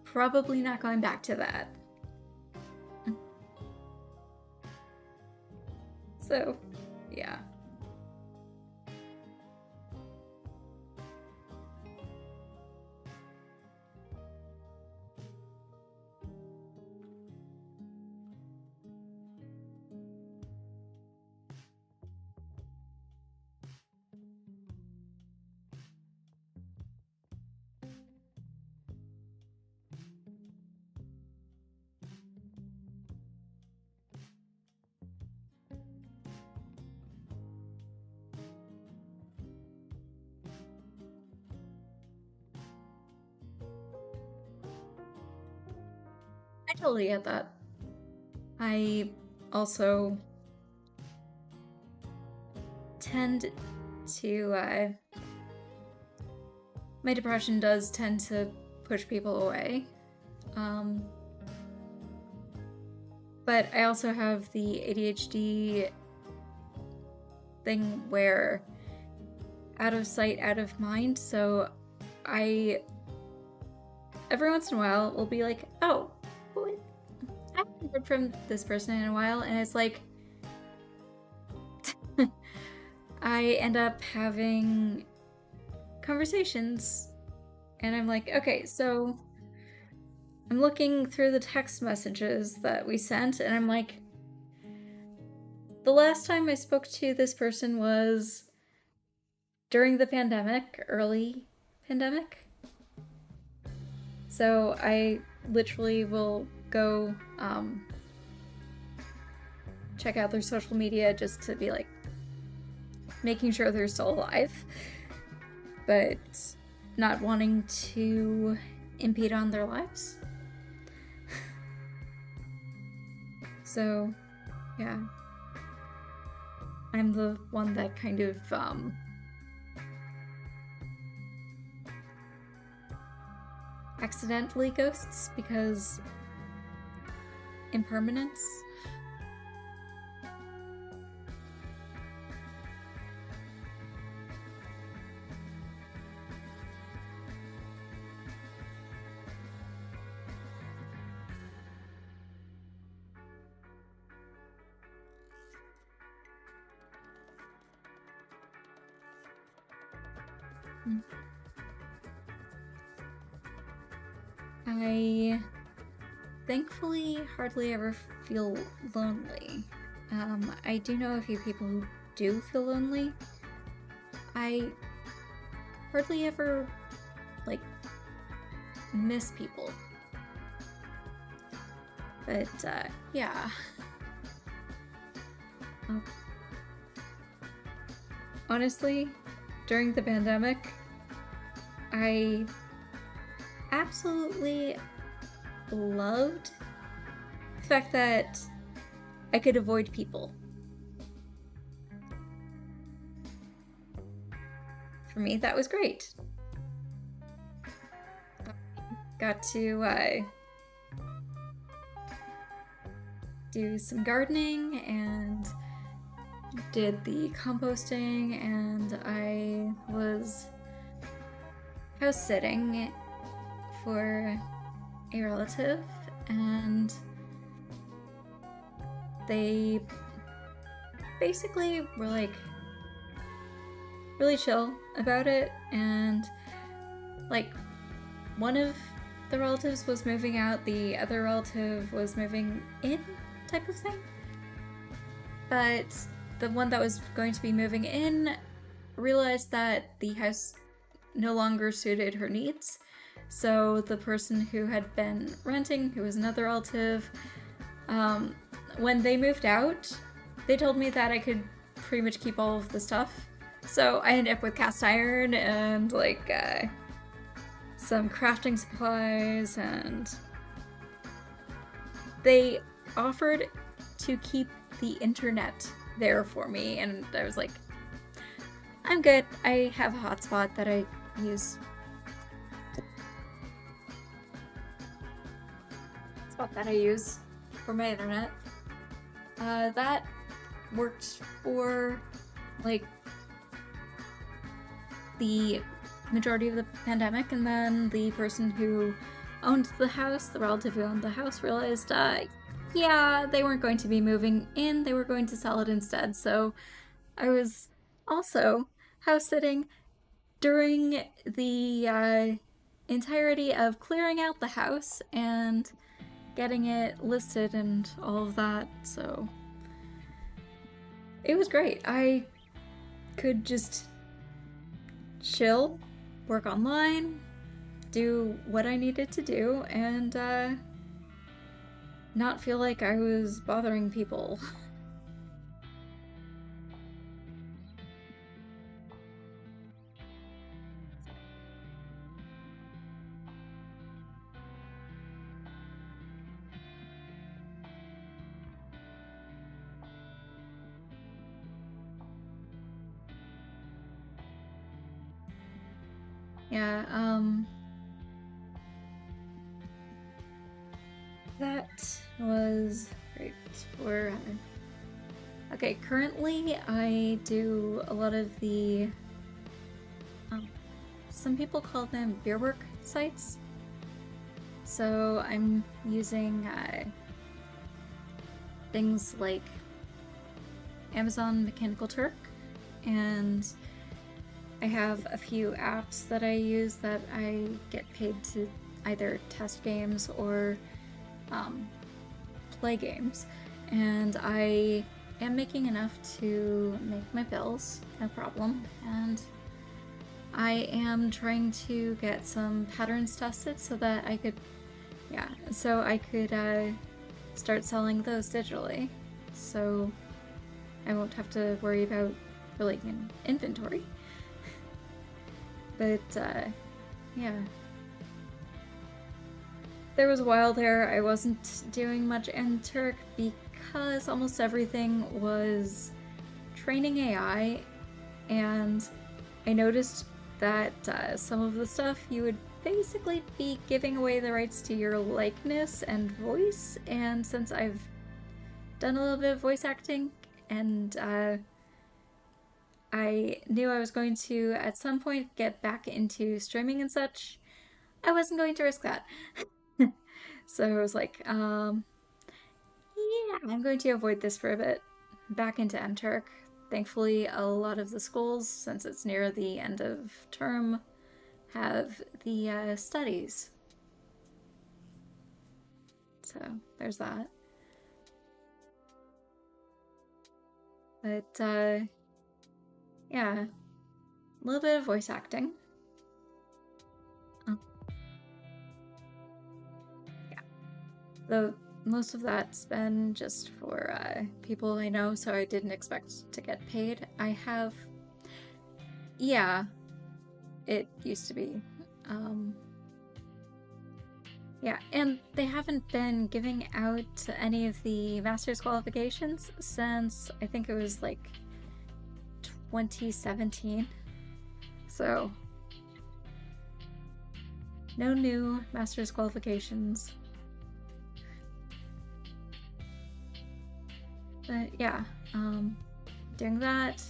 probably not going back to that. So, yeah. I totally get that. I also tend to, my depression does tend to push people away. But I also have the ADHD thing where out of sight, out of mind, so I, every once in a while, will be like, oh, I haven't heard from this person in a while, and it's like, I end up having conversations, and I'm like, okay, so I'm looking through the text messages that we sent, and I'm like, the last time I spoke to this person was during the pandemic, early pandemic. So I literally will go check out their social media just to be like, making sure they're still alive, but not wanting to impede on their lives. So, yeah. I'm the one that kind of accidentally ghosts because impermanence. I thankfully hardly ever feel lonely. I do know a few people who do feel lonely. I hardly ever, like, miss people. But, yeah. Honestly, during the pandemic, I absolutely loved the fact that I could avoid people. For me, that was great. got to do some gardening and did the composting, and I was house sitting for a relative, and they basically were like really chill about it, and like one of the relatives was moving out, the other relative was moving in type of thing. But the one that was going to be moving in realized that the house no longer suited her needs. So the person who had been renting, who was another relative, when they moved out, they told me that I could pretty much keep all of the stuff. So I ended up with cast iron and like some crafting supplies, and they offered to keep the internet there for me, and I was like, I'm good. I have a hotspot that I use. For my internet. That worked for like the majority of the pandemic, and then the person who owned the house, the relative who owned the house, realized yeah, they weren't going to be moving in, they were going to sell it instead. So I was also house sitting during the entirety of clearing out the house and getting it listed and all of that. So it was great. I could just chill, work online, do what I needed to do, and not feel like I was bothering people. Yeah, that was great for, okay, currently I do a lot of the, some people call them beerwork sites. So I'm using things like Amazon Mechanical Turk, and I have a few apps that I use that I get paid to either test games or play games, and I am making enough to make my bills, no problem, and I am trying to get some patterns tested so that I could, start selling those digitally, so I won't have to worry about filling in inventory. But yeah. There was a while there I wasn't doing much in Turk because almost everything was training AI, and I noticed that some of the stuff you would basically be giving away the rights to your likeness and voice, and since I've done a little bit of voice acting and I knew I was going to at some point get back into streaming and such, I wasn't going to risk that. So I was like, yeah, I'm going to avoid this for a bit. Back into MTurk. Thankfully, a lot of the schools, since it's near the end of term, have the studies. So there's that. But yeah, a little bit of voice acting. Yeah, though most of that's been just for people I know, so I didn't expect to get paid. I have, yeah, it used to be. Yeah, and they haven't been giving out any of the master's qualifications since I think it was like 2017. So No new master's qualifications. But yeah, doing that.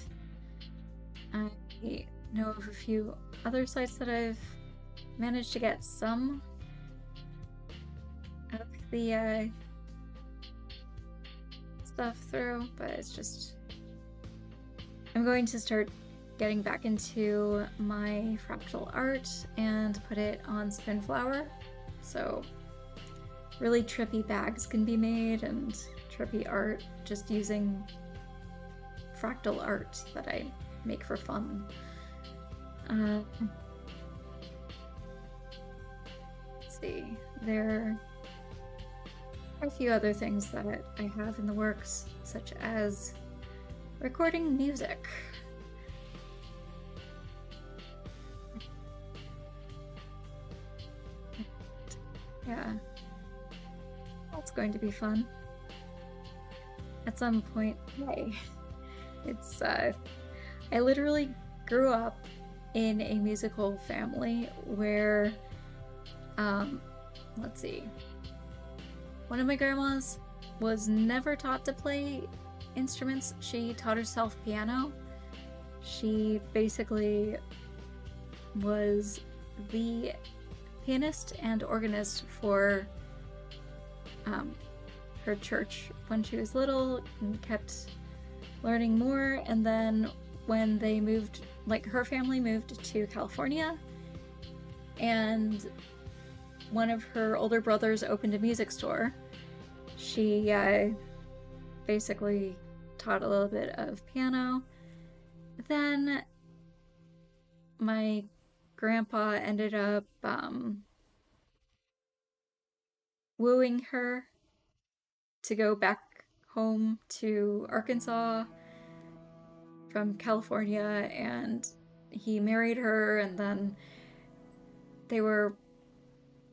I know of a few other sites that I've managed to get some of the stuff through, but it's just... I'm going to start getting back into my fractal art and put it on Spinflower, so really trippy bags can be made and trippy art just using fractal art that I make for fun. Let's see, there are a few other things that I have in the works, such as recording music. Yeah, that's going to be fun. At some point, hey, it's, I literally grew up in a musical family where, let's see, one of my grandmas was never taught to play instruments. She taught herself piano. She basically was the pianist and organist for her church when she was little, and kept learning more. And then when they moved, like her family moved to California, and one of her older brothers opened a music store, she basically taught a little bit of piano. Then my grandpa ended up wooing her to go back home to Arkansas from California, and he married her, and then they were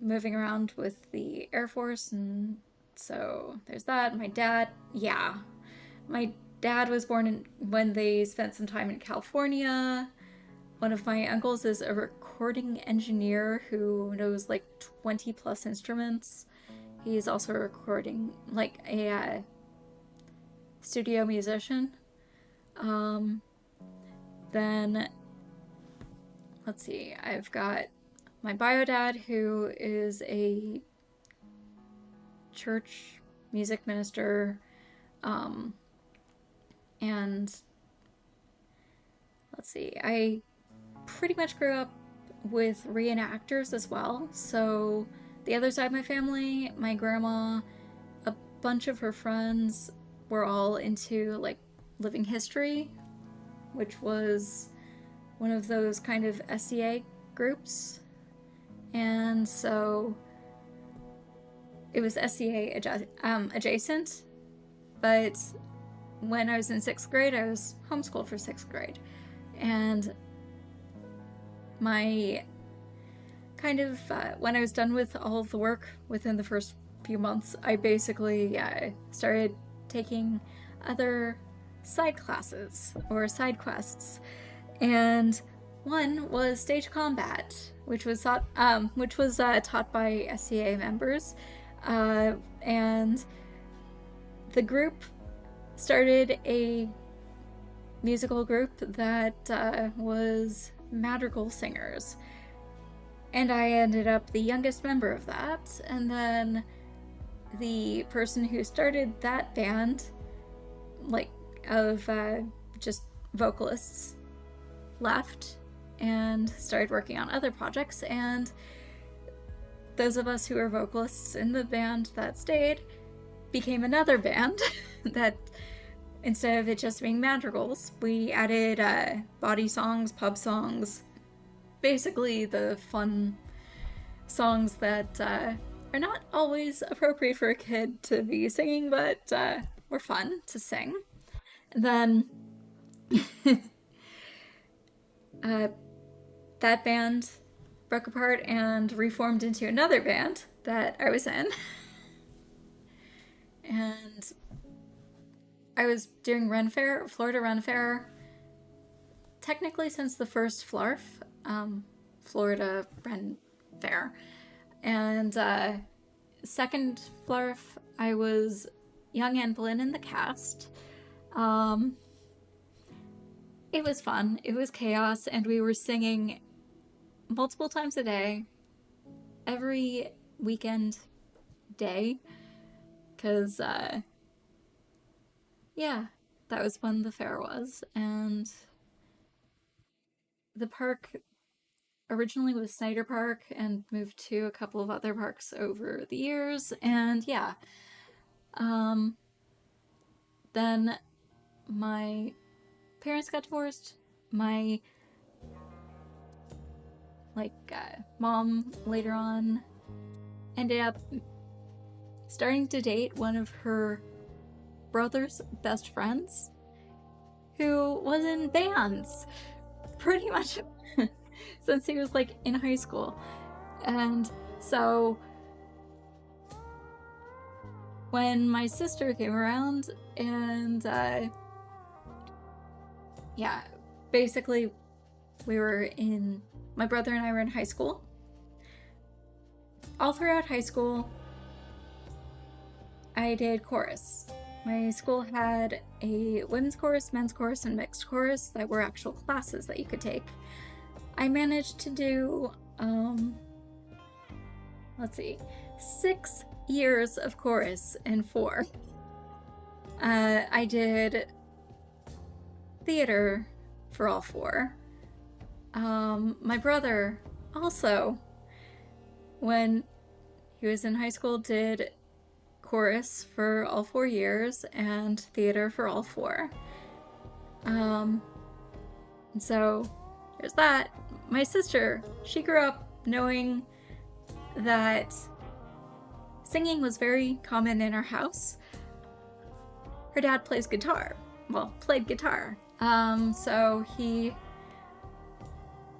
moving around with the Air Force, and so there's that. My dad was born when they spent some time in California. One of my uncles is a recording engineer who knows like 20 plus instruments. He's also recording, like a studio musician. Then, let's see, I've got my bio dad, who is a church music minister, and let's see, I pretty much grew up with reenactors as well. So the other side of my family, my grandma, a bunch of her friends were all into like living history, which was one of those kind of SCA groups. And so it was SCA adjacent, but when I was in 6th grade, I was homeschooled for 6th grade. And my kind of, when I was done with all of the work within the first few months, I basically started taking other side classes or side quests. And one was stage combat, which was taught by SCA members, and the group started a musical group that was madrigal singers, and I ended up the youngest member of that. And then the person who started that band, like of just vocalists, left and started working on other projects, and those of us who were vocalists in the band that stayed became another band that, instead of it just being madrigals, we added body songs, pub songs, basically the fun songs that are not always appropriate for a kid to be singing, but were fun to sing. And then that band broke apart and reformed into another band that I was in. And I was doing Ren Fair, Florida Ren Fair, technically since the first FLARF, Florida Ren fair. And second Flarf, I was young Evelyn in the cast. It was fun. It was chaos, and we were singing multiple times a day, every weekend day, because yeah, that was when the fair was. And the park originally was Snyder Park and moved to a couple of other parks over the years. And yeah, then my parents got divorced. My mom later on ended up starting to date one of her brother's best friends, who was in bands pretty much since he was like in high school. And so when my sister came around, and yeah, basically my brother and I were in high school. All throughout high school, I did chorus. My school had a women's chorus, men's chorus, and mixed chorus that were actual classes that you could take. I managed to do, 6 years of chorus in 4. I did theater for all 4. My brother also, when he was in high school, did chorus for all 4 years and theater for all 4. And so there's that. My sister, she grew up knowing that singing was very common in our house. Her dad plays guitar. Well, played guitar. So he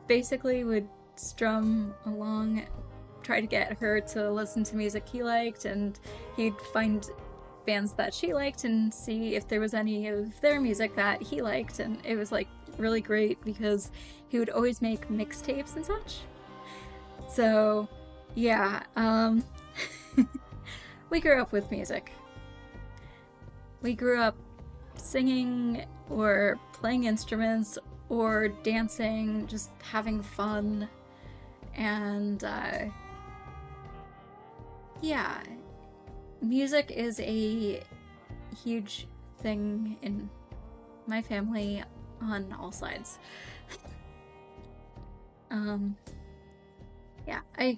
basically would strum along, try to get her to listen to music he liked, and he'd find bands that she liked and see if there was any of their music that he liked. And it was like really great because he would always make mixtapes and such. So yeah, we grew up with music. We grew up singing or playing instruments or dancing, just having fun. And yeah, music is a huge thing in my family on all sides. Yeah, I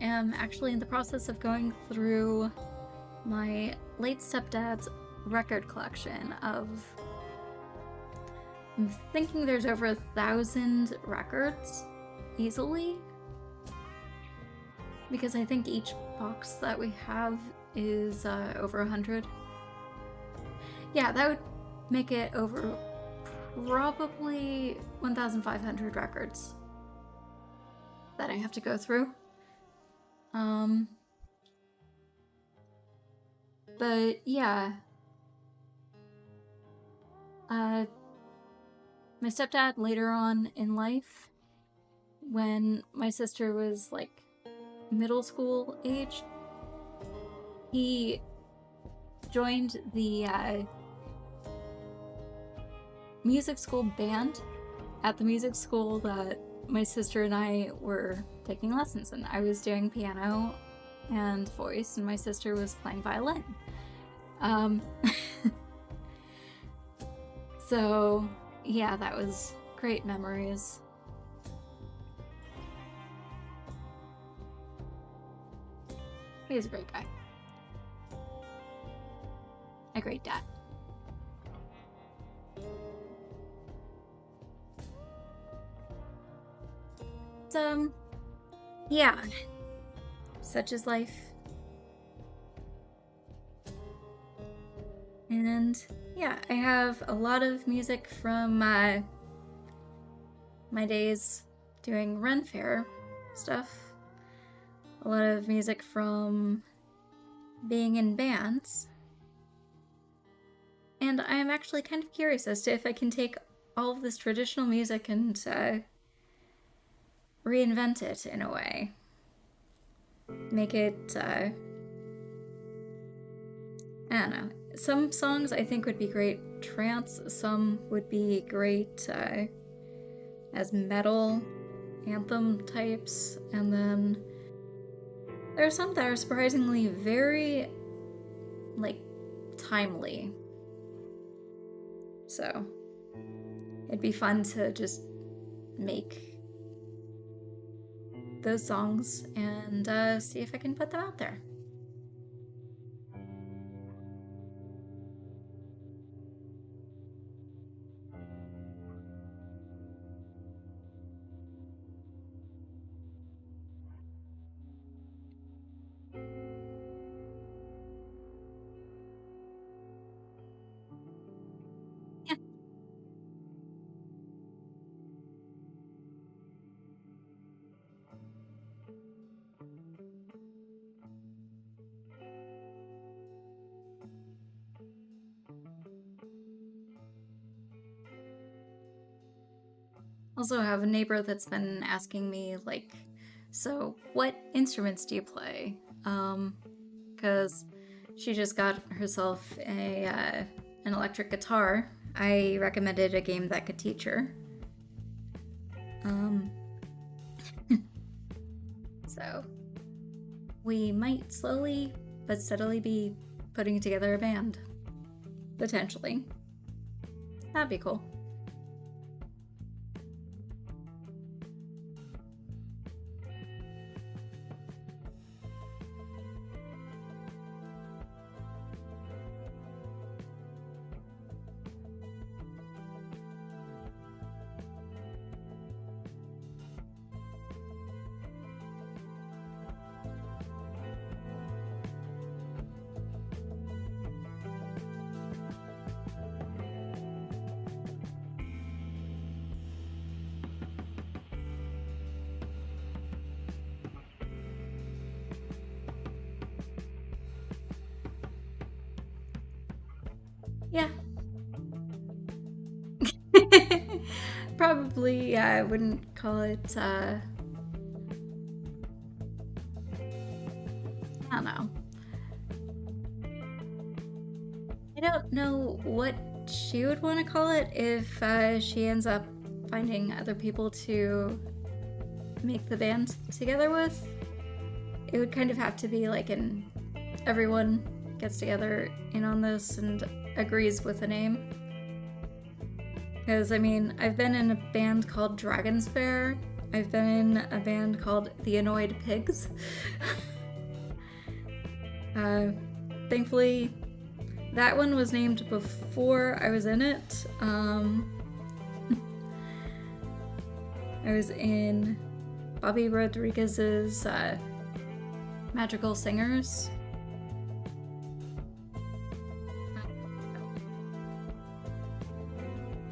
am actually in the process of going through my late stepdad's record collection of, I'm thinking there's over 1,000 records easily, because I think each box that we have is over 100. Yeah, that would make it over probably 1,500 records that I have to go through. But yeah, my stepdad later on in life, when my sister was like middle school age, he joined the music school band at the music school that my sister and I were taking lessons in. I was doing piano and voice, and my sister was playing violin. So yeah, that was great memories. He's a great guy. A great dad. So, yeah, such is life. And yeah, I have a lot of music from my days doing Ren Fair stuff. A lot of music from being in bands. And I'm actually kind of curious as to if I can take all of this traditional music and reinvent it in a way. Make it, I don't know. Some songs I think would be great trance, some would be great as metal anthem types, and then there are some that are surprisingly very, like, timely. So, it'd be fun to just make those songs and see if I can put them out there. Yeah. Also have a neighbor that's been asking me, like, so what instruments do you play? Because she just got herself an electric guitar. I recommended a game that could teach her. So we might slowly but steadily be putting together a band. Potentially. That'd be cool. Yeah. Probably, yeah, I wouldn't call it, I don't know. I don't know what she would want to call it if she ends up finding other people to make the band together with. It would kind of have to be like everyone gets together in on this and agrees with a name. Because, I mean, I've been in a band called Dragon's Fair. I've been in a band called The Annoyed Pigs. Thankfully, that one was named before I was in it. I was in Bobby Rodriguez's Magical Singers.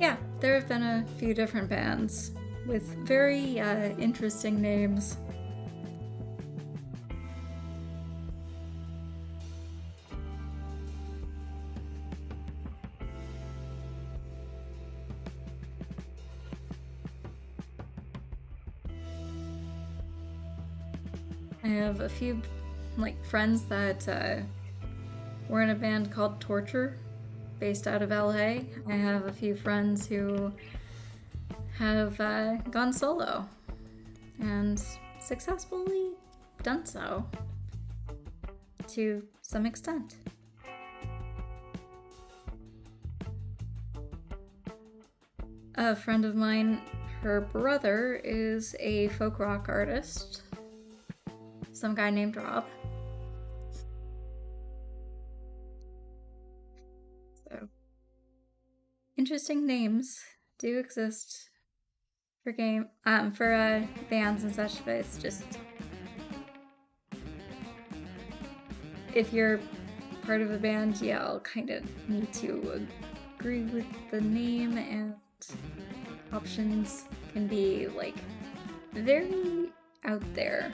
Yeah, there have been a few different bands with very interesting names. I have a few friends that were in a band called Torture, based out of LA. I have a few friends who have gone solo and successfully done so to some extent. A friend of mine, her brother is a folk rock artist, some guy named Rob. So, interesting names do exist for bands and such, but it's just, if you're part of a band, yeah, I'll kind of need to agree with the name, and options can be very out there.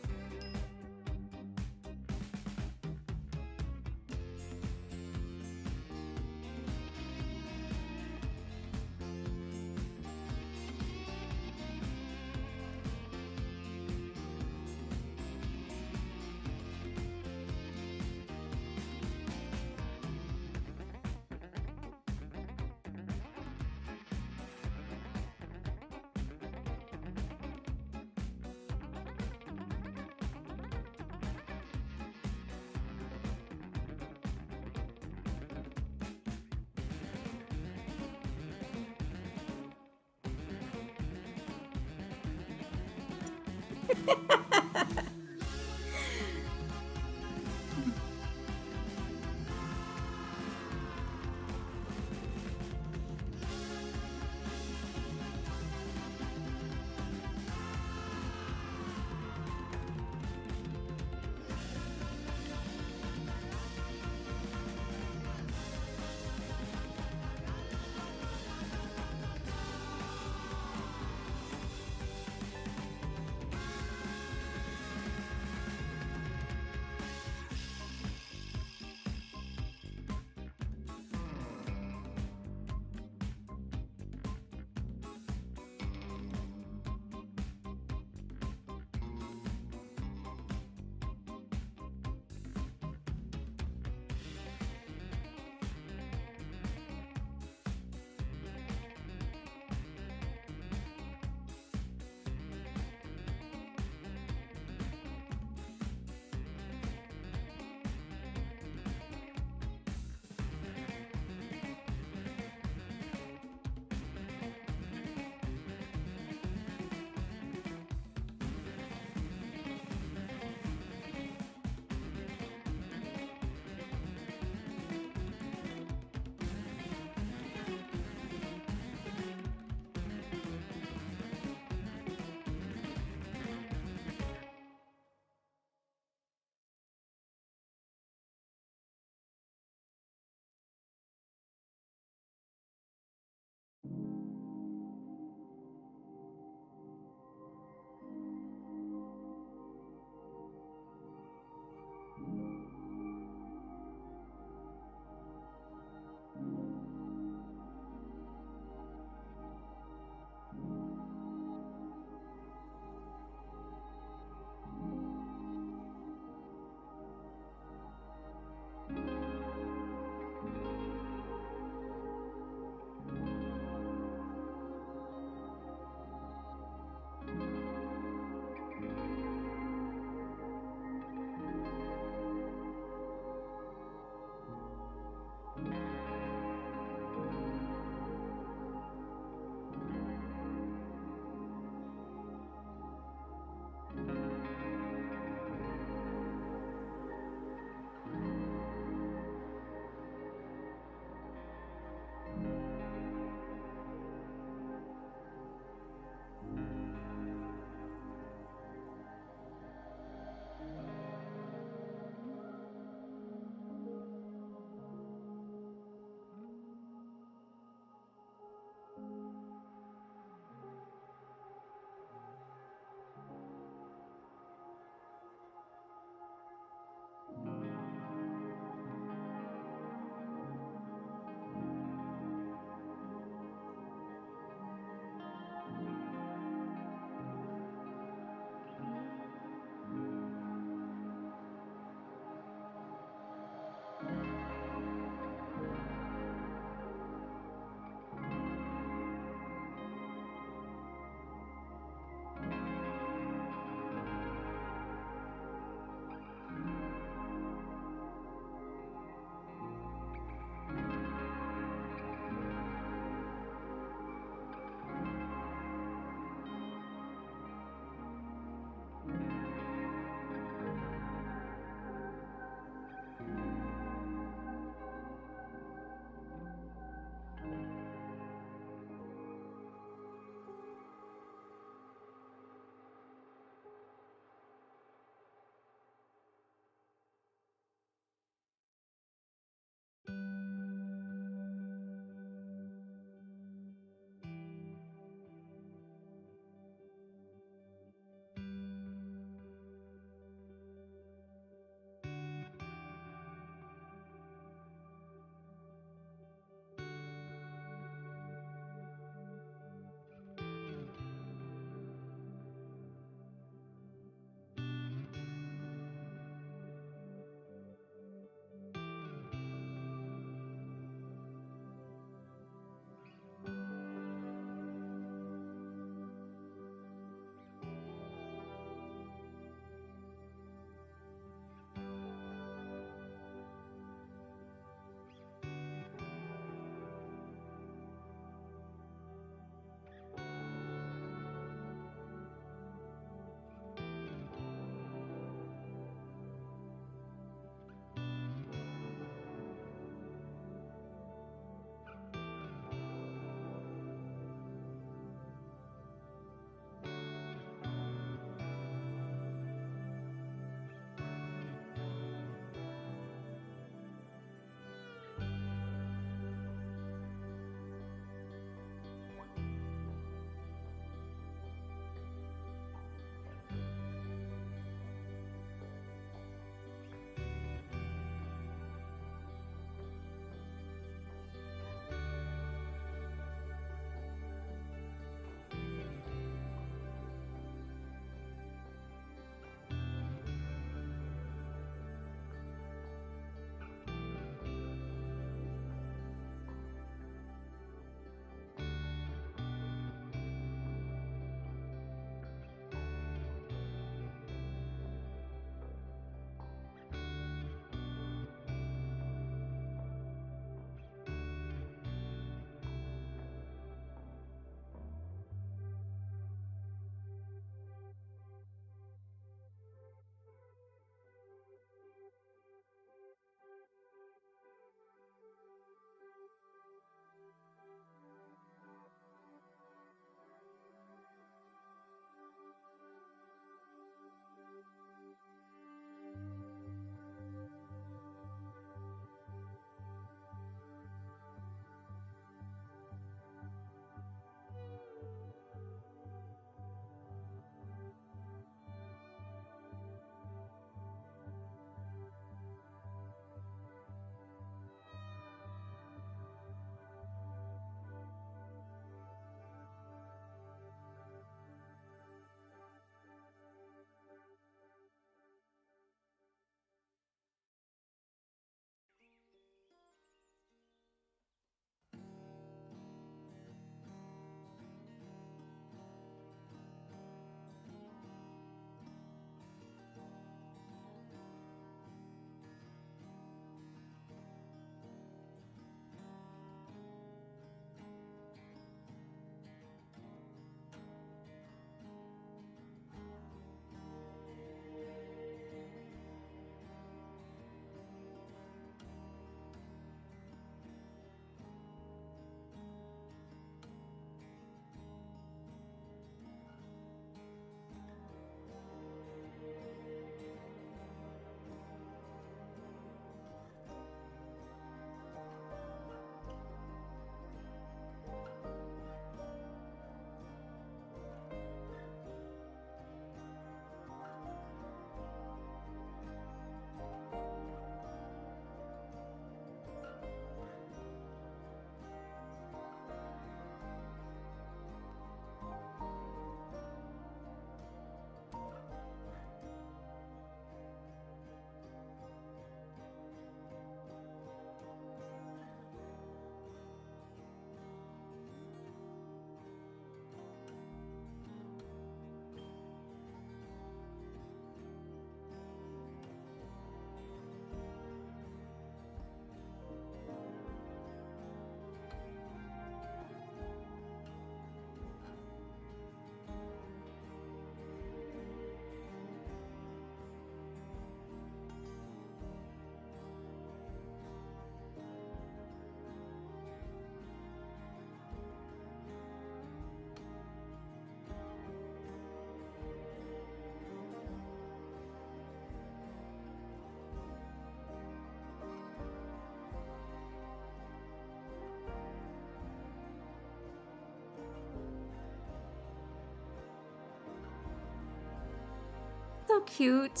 cute.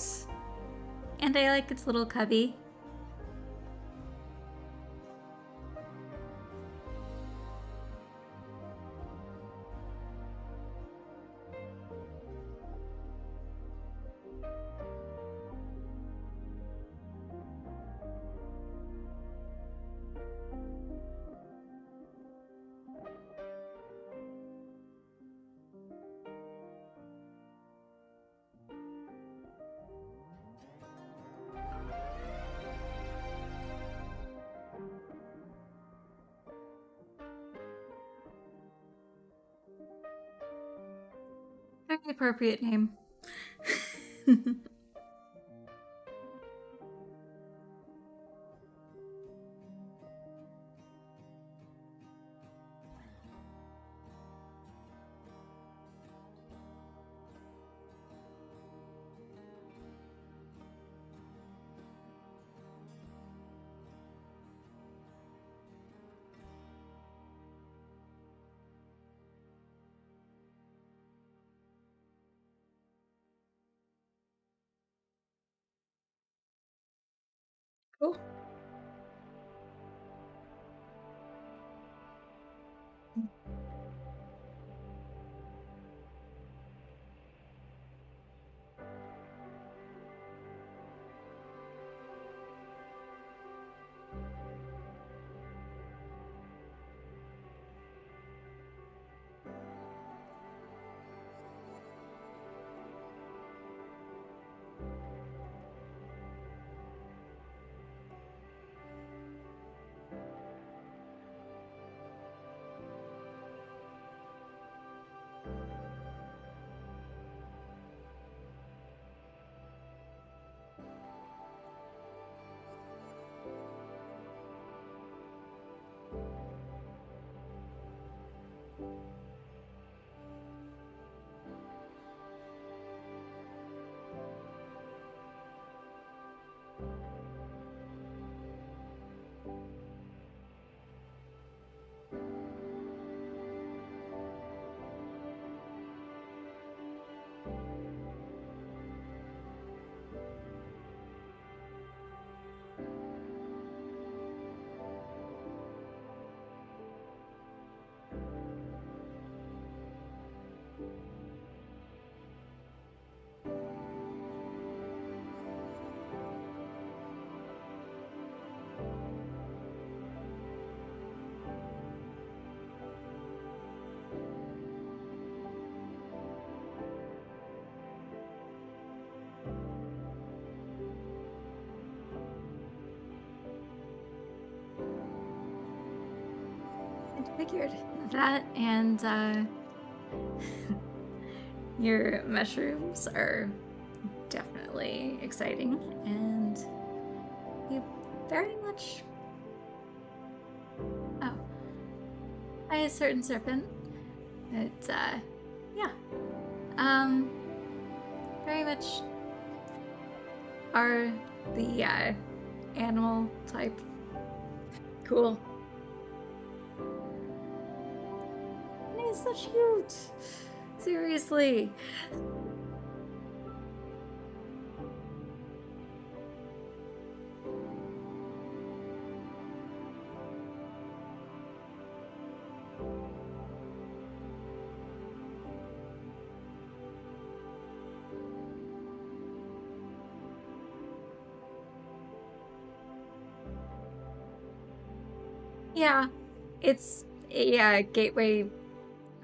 And I like its little cubby. Very appropriate name. Cool. I figured that, and your mushrooms are definitely exciting, and you very much. Oh, by a certain serpent. It's yeah, um, very much are the animal type. Cool. And he's such cute. Seriously. Yeah, it's a gateway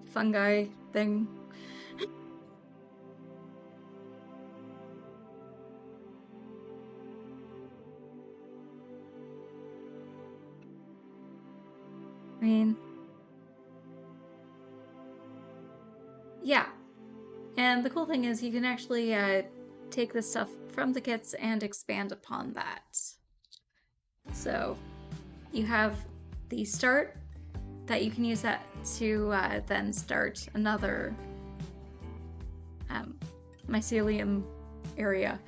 fungi thing. I mean, yeah. And the cool thing is you can actually take this stuff from the kits and expand upon that. So you have the start that you can use that to then start another mycelium area.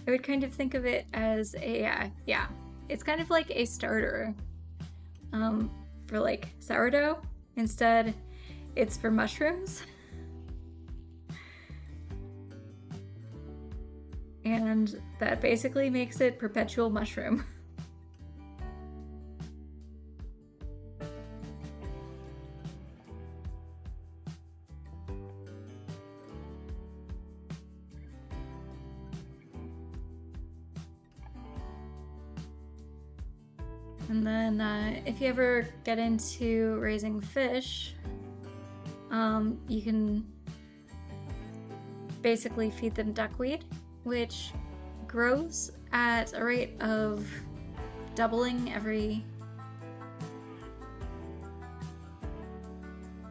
I would kind of think of it as a, yeah, it's kind of like a starter for like sourdough. Instead, it's for mushrooms. And that basically makes it perpetual mushroom. And then if you ever get into raising fish, you can basically feed them duckweed, which grows at a rate of doubling every...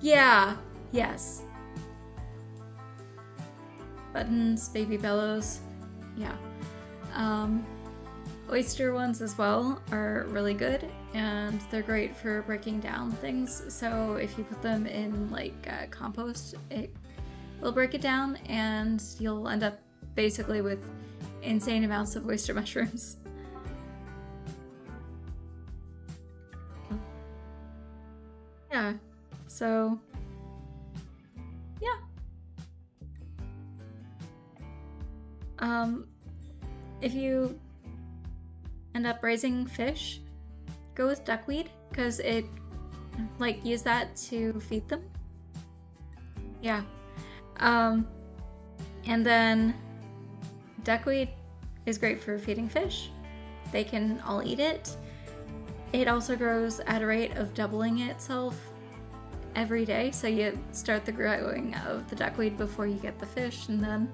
Yeah, yes. Buttons, baby bellows, yeah. Oyster ones as well are really good, and they're great for breaking down things. So if you put them in like compost, it will break it down, and you'll end up basically with insane amounts of oyster mushrooms. Yeah, so yeah. If you end up raising fish, go with duckweed, because it, like, use that to feed them. Yeah. And then duckweed is great for feeding fish. They can all eat it. It also grows at a rate of doubling itself every day. So you start the growing of the duckweed before you get the fish, and then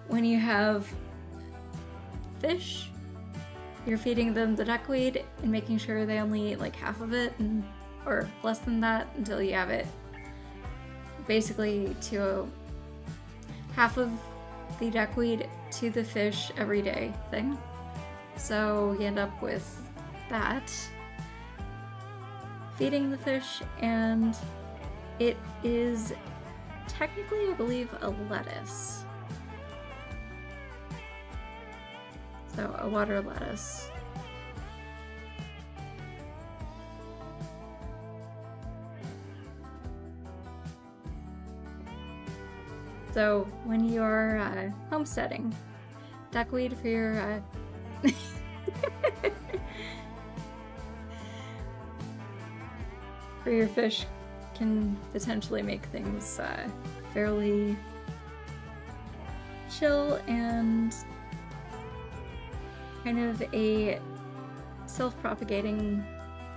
when you have fish, you're feeding them the duckweed and making sure they only eat like half of it, or less than that, until you have it basically to half of the duckweed to the fish every day thing. So you end up with that. Feeding the fish, and it is technically, I believe, a lettuce. So a water lettuce. So when you're homesteading, duckweed for your for your fish can potentially make things fairly chill and kind of a self-propagating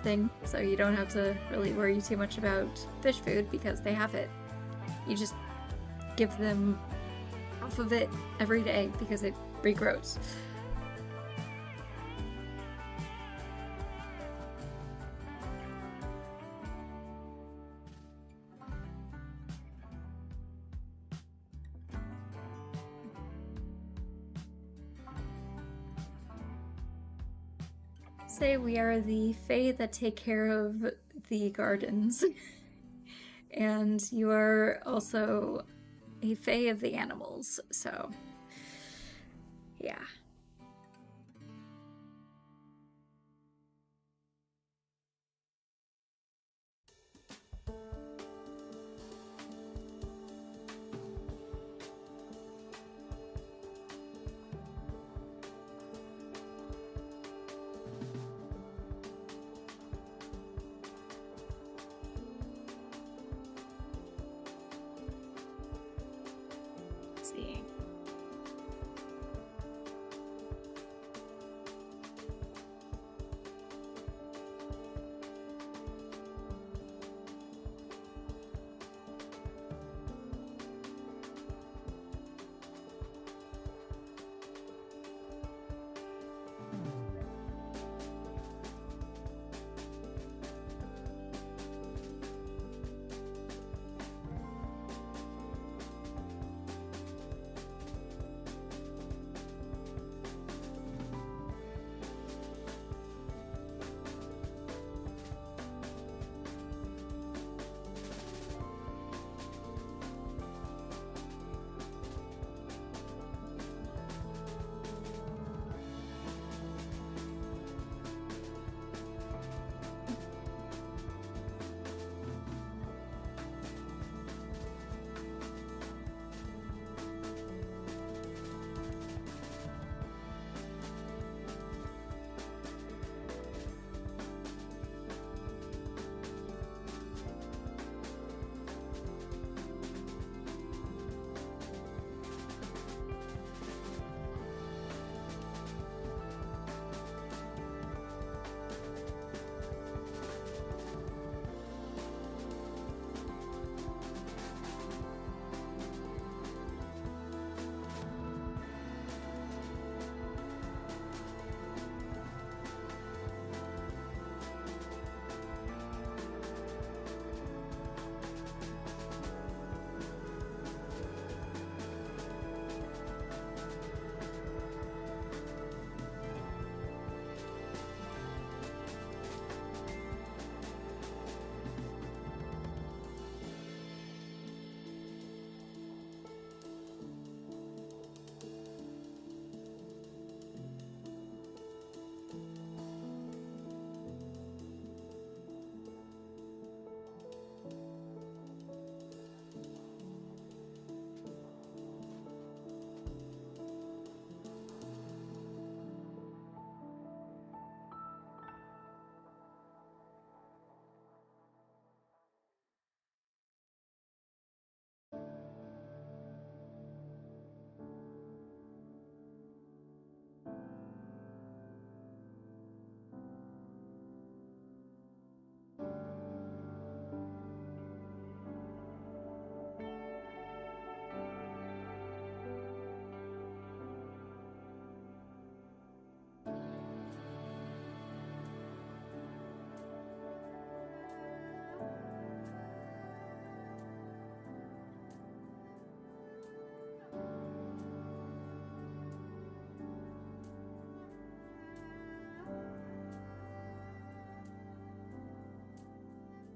thing, so you don't have to really worry too much about fish food because they have it. You just give them half of it every day because it regrows. Say we are the fae that take care of the gardens, and you are also a fae of the animals, so yeah. See.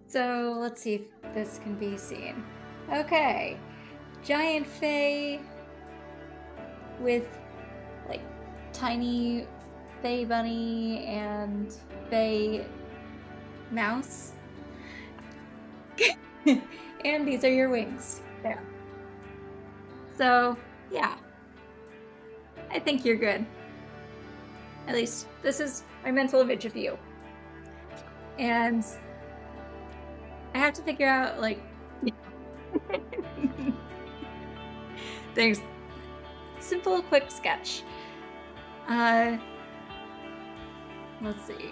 So let's see if this can be seen. Okay, giant fae with like tiny fae bunny and fae mouse. And these are your wings. There. So yeah, I think you're good. At least this is my mental image of you. And I have to figure out like there's simple quick sketch. Let's see.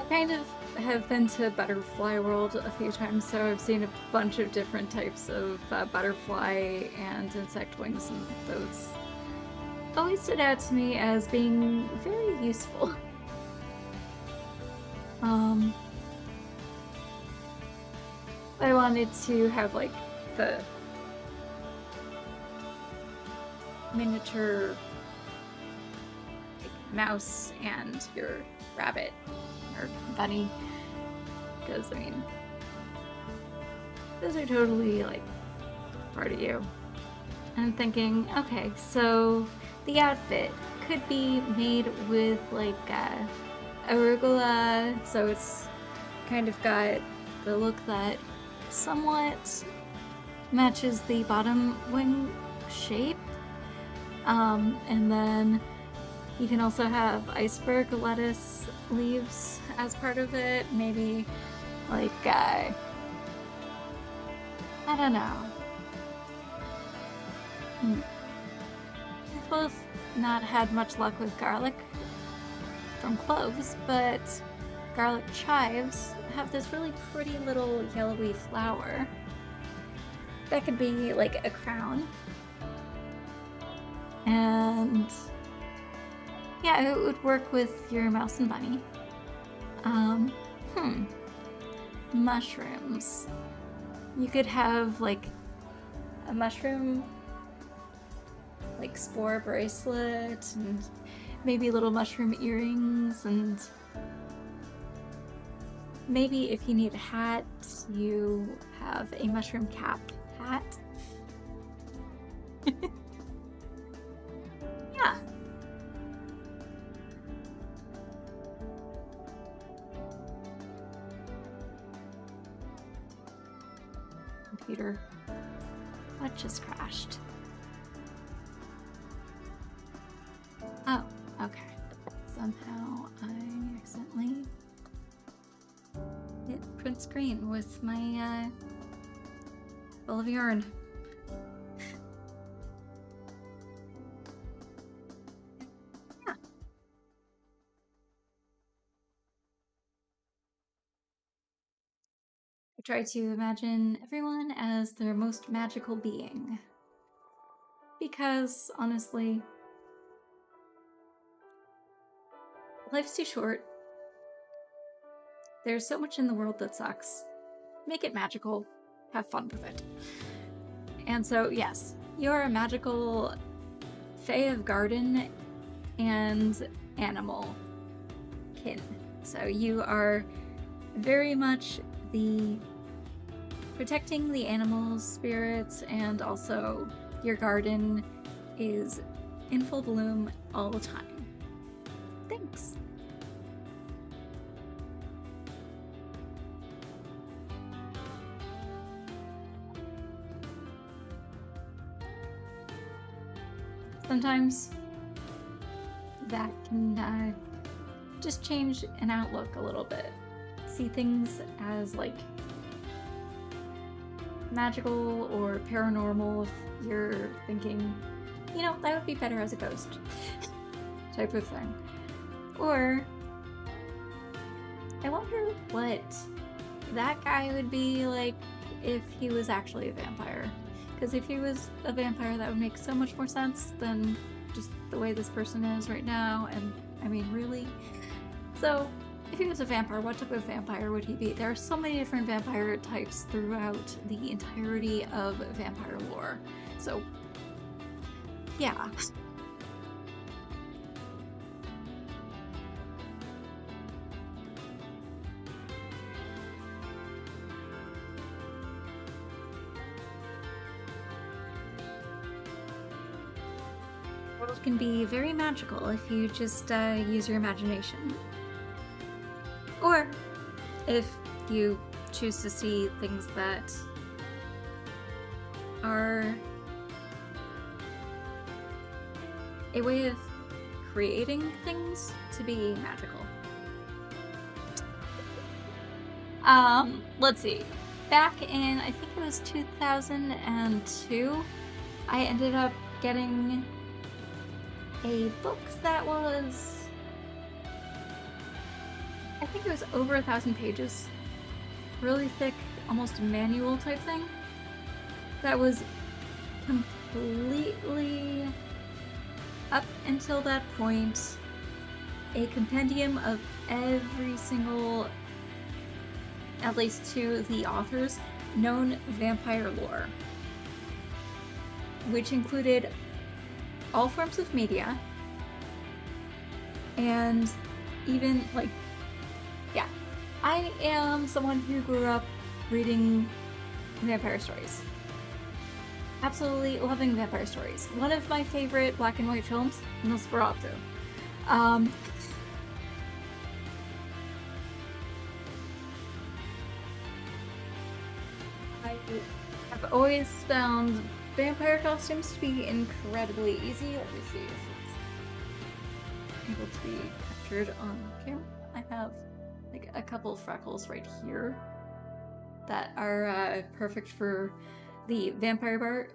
I kind of have been to Butterfly World a few times, so I've seen a bunch of different types of butterfly and insect wings, and those always stood out to me as being very useful. I wanted to have like the miniature like, mouse and your rabbit or bunny, because I mean those are totally like part of you. And I'm thinking, okay, so the outfit could be made with like arugula, so it's kind of got the look that somewhat matches the bottom wing shape. And then you can also have iceberg lettuce leaves as part of it. Maybe like, I don't know. We've both not had much luck with garlic from cloves, but garlic chives have this really pretty little yellowy flower. That could be like a crown. And yeah, it would work with your mouse and bunny. Mushrooms. You could have like a mushroom like spore bracelet and maybe little mushroom earrings, and maybe if you need a hat, you have a mushroom cap hat. Yeah. Computer. What just crashed? Oh, okay. Somehow I accidentally hit print screen with my ball of yarn. Yeah. I try to imagine everyone as their most magical being. Because, honestly, life's too short. There's so much in the world that sucks. Make it magical. Have fun with it. And so, yes, you're a magical fae of garden and animal kin. So you are very much the protecting the animals' spirits, and also your garden is in full bloom all the time. Thanks. Sometimes that can just change an outlook a little bit. See things as like magical or paranormal if you're thinking, you know, that would be better as a ghost type of thing. Or I wonder what that guy would be like if he was actually a vampire. Because if he was a vampire, that would make so much more sense than just the way this person is right now. And I mean, really? So if he was a vampire, what type of vampire would he be? There are so many different vampire types throughout the entirety of vampire lore. So, yeah. world can be very magical if you just use your imagination. Or if you choose to see things that are a way of creating things to be magical. Let's see. Back in, I think it was 2002, I ended up getting a book that was, I think it was over 1,000 pages. Really thick, almost manual type thing. That was completely, up until that point, a compendium of every single, at least to the authors, known vampire lore, which included all forms of media, and even, like, yeah. I am someone who grew up reading vampire stories. Absolutely loving vampire stories. One of my favorite black and white films, Nosferatu. I have always found vampire costumes to be incredibly easy. Let me see if it's able to be captured on camera. I have like a couple freckles right here that are perfect for the vampire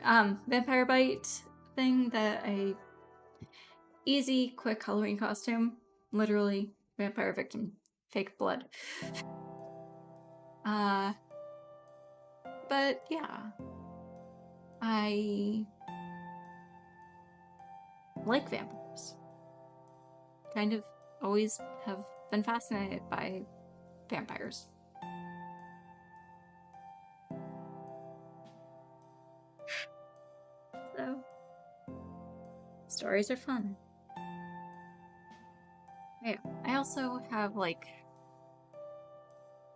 bite thing. That a easy, quick Halloween costume. Literally, vampire victim, fake blood. But yeah, I like vampires. Kind of always have been fascinated by vampires. So, stories are fun. Yeah, I also have like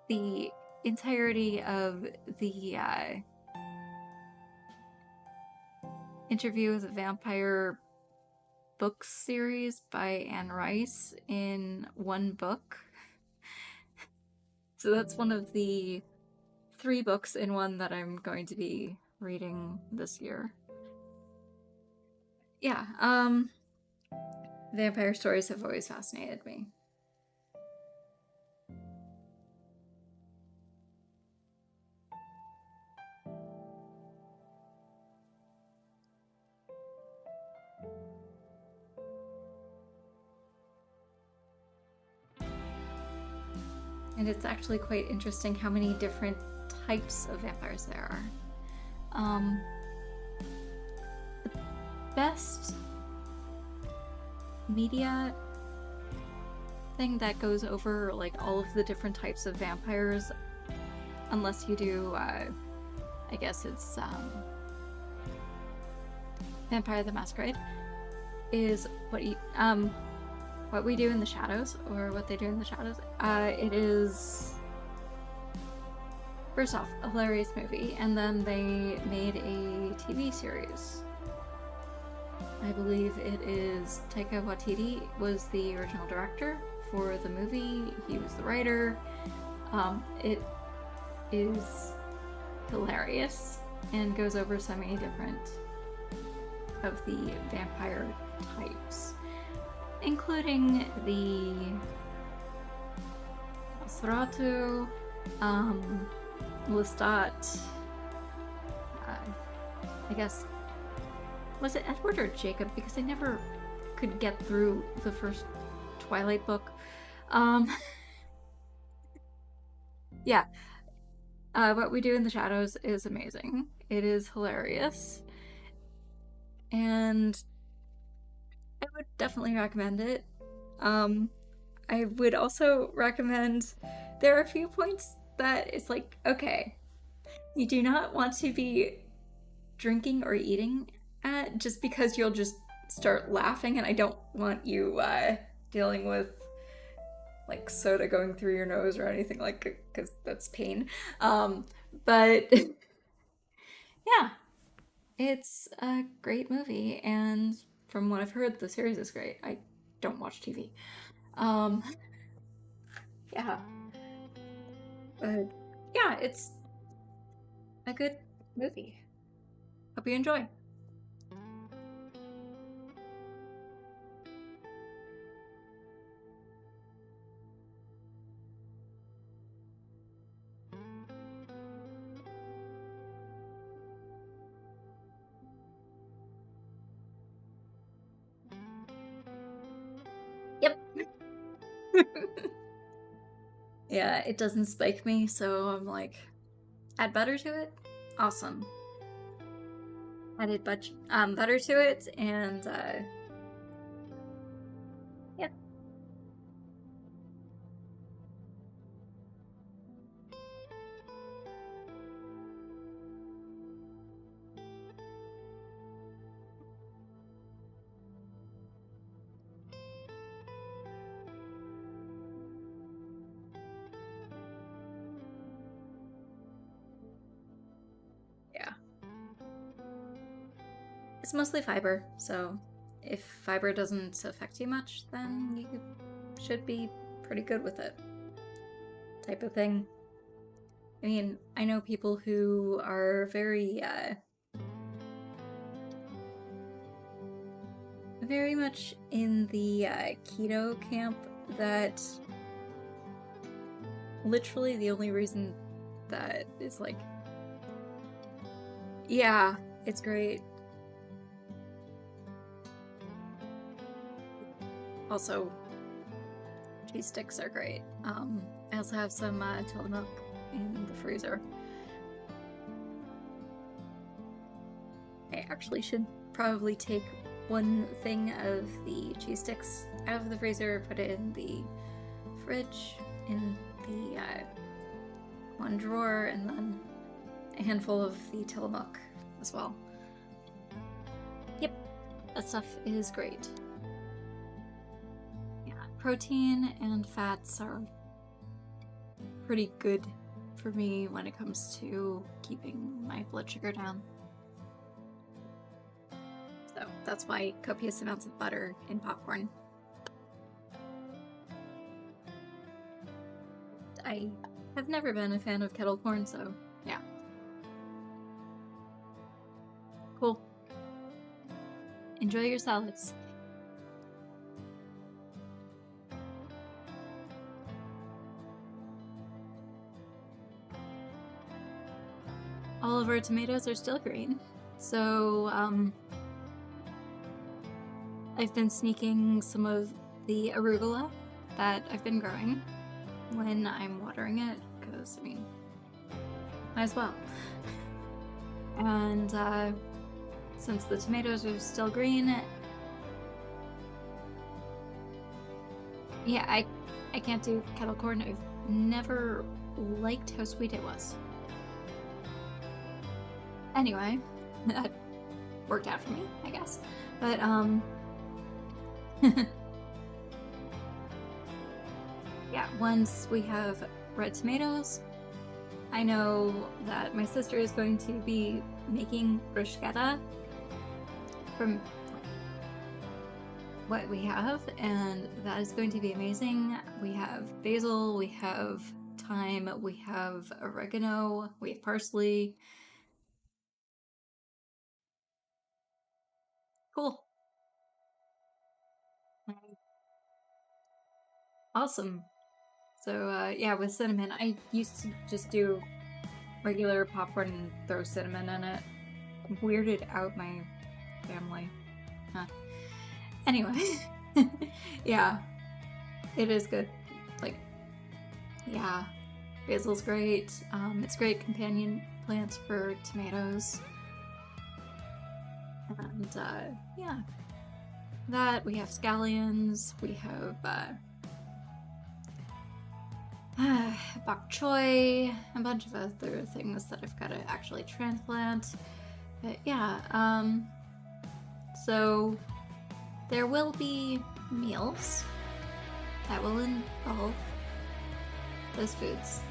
the entirety of the Interview with a Vampire book series by Anne Rice in one book. So that's one of the 3 books in one that I'm going to be reading this year. Yeah, vampire stories have always fascinated me. And it's actually quite interesting how many different types of vampires there are. The best media thing that goes over like all of the different types of vampires, unless you do, I guess it's Vampire the Masquerade, is what we do in the shadows, or what they do in the shadows. It is, first off, a hilarious movie, and then they made a TV series. I believe it is Taika Waititi was the original director for the movie. He was the writer. It is hilarious and goes over so many different of the vampire types, including the Nosferatu, Lestat, I guess, was it Edward or Jacob? Because I never could get through the first Twilight book. Yeah. What We Do in the Shadows is amazing. It is hilarious. And I would definitely recommend it. I would also recommend, there are a few points that it's like, okay, you do not want to be drinking or eating at just because you'll just start laughing, and I don't want you dealing with like soda going through your nose or anything, like, because that's pain. But yeah, it's a great movie and from what I've heard, the series is great. I don't watch TV. Yeah. But yeah, it's a good movie. Hope you enjoy. Yep. Yeah, it doesn't spike me, so I'm like, add butter to it? Awesome. Added butter to it, and yeah. Yeah. It's mostly fiber, so if fiber doesn't affect you much, then you should be pretty good with it. Type of thing. I mean, I know people who are very much in the keto camp that literally the only reason that is like, yeah, it's great. Also, cheese sticks are great. I also have some Tillamook in the freezer. I actually should probably take one thing of the cheese sticks out of the freezer, put it in the fridge, in the one drawer, and then a handful of the Tillamook as well. Yep, that stuff is great. Yeah, protein and fats are pretty good for me when it comes to keeping my blood sugar down. So that's why copious amounts of butter in popcorn. I have never been a fan of kettle corn, so yeah. Cool. Enjoy your salads. All of our tomatoes are still green, so I've been sneaking some of the arugula that I've been growing when I'm watering it, because, I mean, might as well. And since the tomatoes are still green, yeah, I can't do kettle corn. I've never liked how sweet it was. Anyway, that worked out for me, I guess. But, yeah, once we have red tomatoes, I know that my sister is going to be making bruschetta from what we have, and that is going to be amazing. We have basil, we have thyme, we have oregano, we have parsley. Cool. Awesome. So yeah, with cinnamon, I used to just do regular popcorn and throw cinnamon in it. Weirded out my family. Huh. Anyway, yeah, it is good. Like, yeah, basil's great. It's a great companion plant for tomatoes. And yeah, that we have scallions, we have bok choy, a bunch of other things that I've got to actually transplant. But yeah, so there will be meals that will involve those foods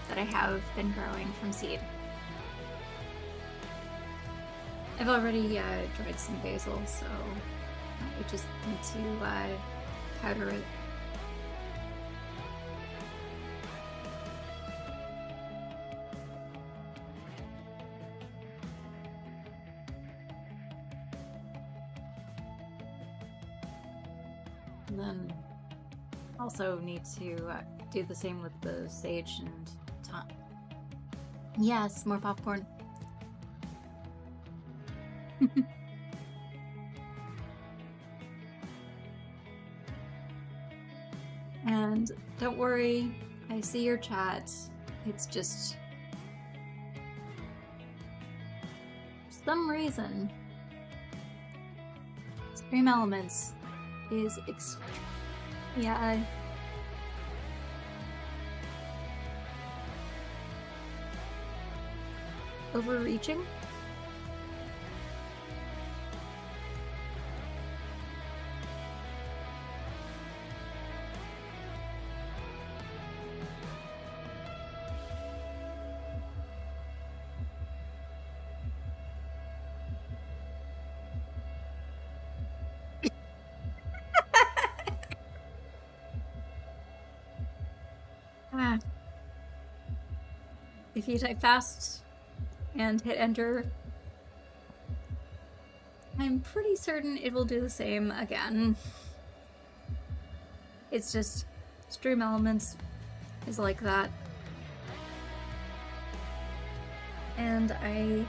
that I have been growing from seed. I've already dried some basil, so I just need to powder it. And then also need to do the same with the sage and thyme. Yes, more popcorn. And don't worry, I see your chat. It's just for some reason Stream Elements is overreaching. If you type fast and hit enter, I'm pretty certain it will do the same again. It's just Stream Elements is like that. And I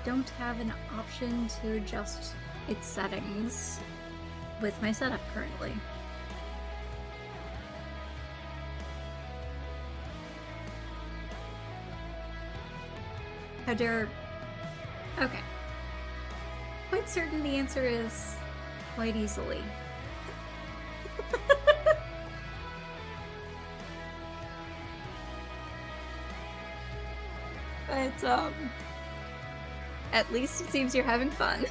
don't have an option to adjust its settings with my setup currently. How dare... Okay. Quite certain the answer is quite easily. But, at least it seems you're having fun.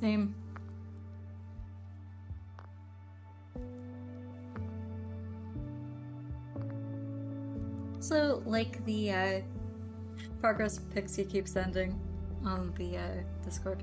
Same. Also, like the progress pics you keep sending on the Discord.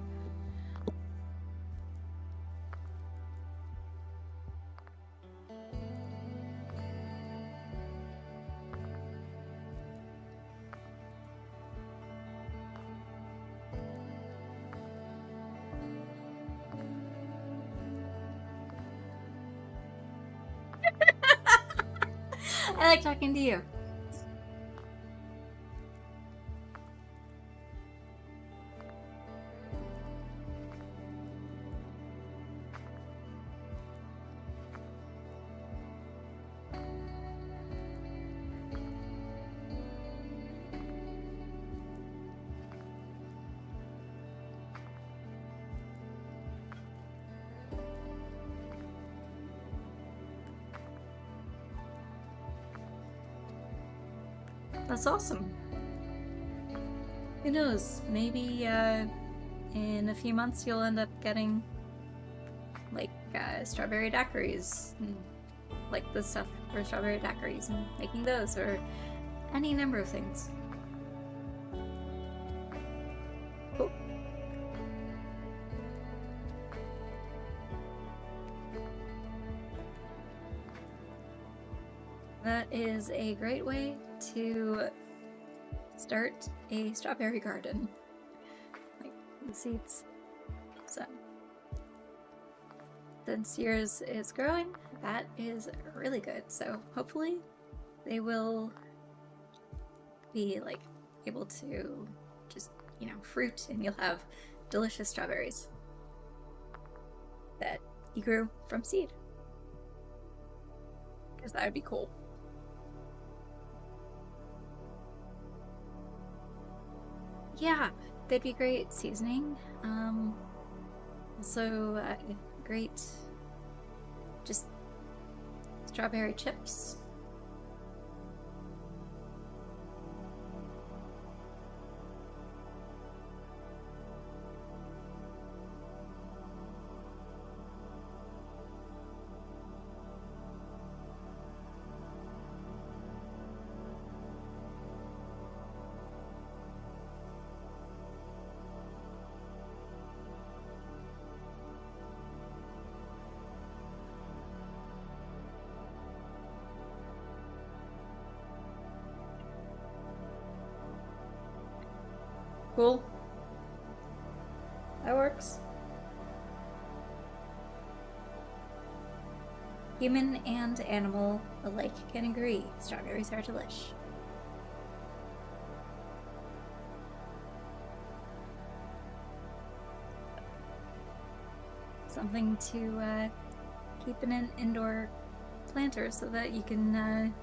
I like talking to you. That's awesome. Who knows? Maybe in a few months you'll end up getting like strawberry daiquiris, and, like the stuff for strawberry daiquiris, and making those, or any number of things. Oh. That is a great way to start a strawberry garden. Like the seeds. So, since yours is growing, that is really good. So hopefully they will be like able to just, you know, fruit, and you'll have delicious strawberries that you grew from seed. Because that would be cool. Yeah, they'd be great seasoning. Also, great just strawberry chips. Cool. That works. Human and animal alike can agree. Strawberries are delish. Something to keep in an indoor planter so that you can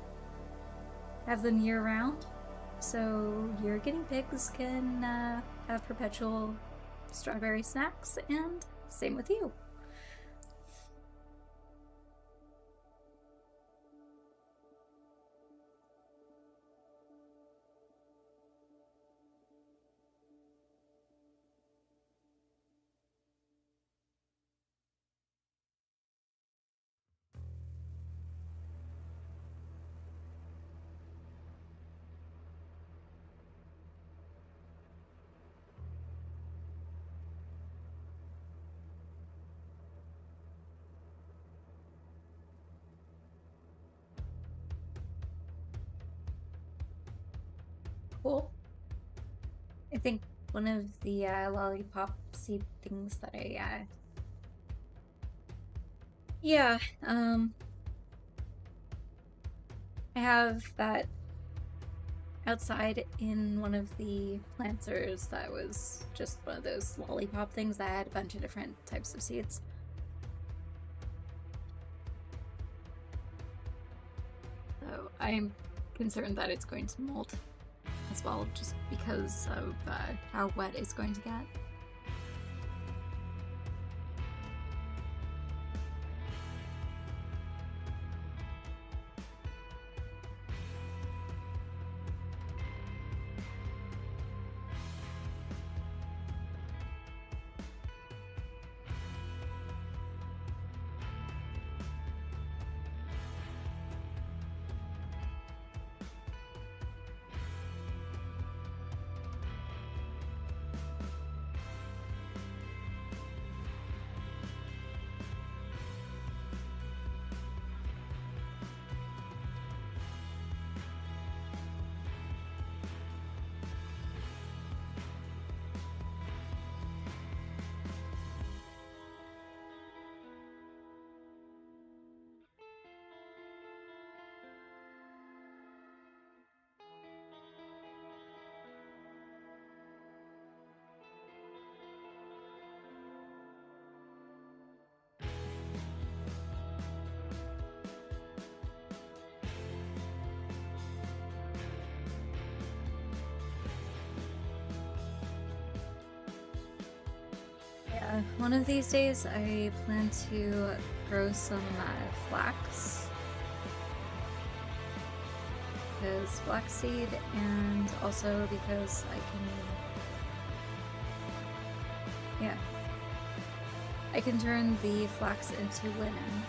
have them year-round. So your guinea pigs can have perpetual strawberry snacks, and same with you. Cool. I think one of the lollipop seed things that I yeah, I have that outside in one of the planters that was just one of those lollipop things that had a bunch of different types of seeds. So I'm concerned that it's going to mold as well, just because of how wet it's going to get. One of these days I plan to grow some flax, because flaxseed, and also because I can, yeah, I can turn the flax into linen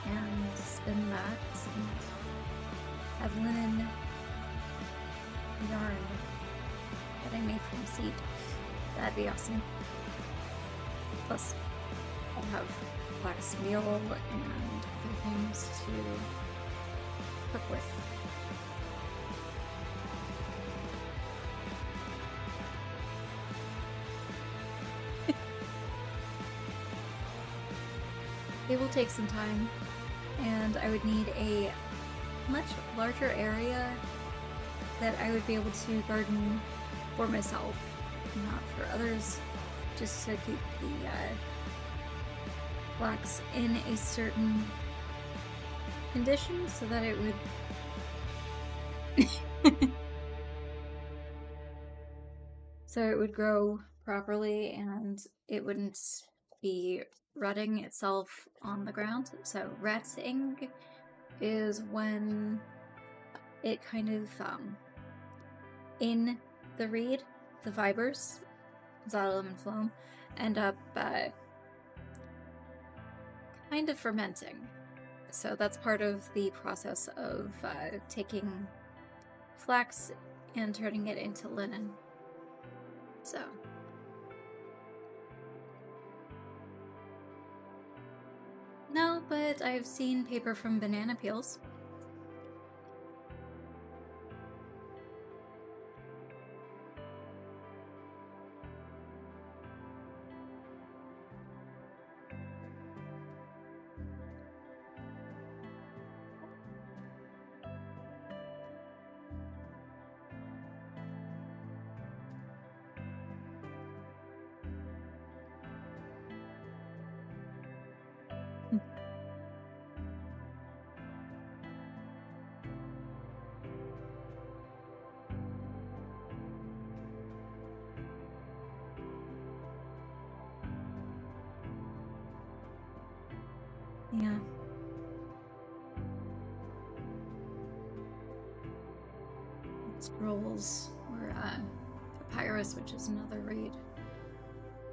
and spin that and have linen yarn that I made from seed. That'd be awesome. Plus, I'll have flax meal and other things to cook with. It will take some time, and I would need a much larger area that I would be able to garden for myself, not for others, just to keep the flax in a certain condition so that it would grow properly and it wouldn't be rutting itself on the ground. So retting is when it kind of in the reed, the fibers, xylem and phloem, end up kind of fermenting. So that's part of the process of taking flax and turning it into linen. So no, but I've seen paper from banana peels. Yeah. Scrolls or papyrus, which is another reed,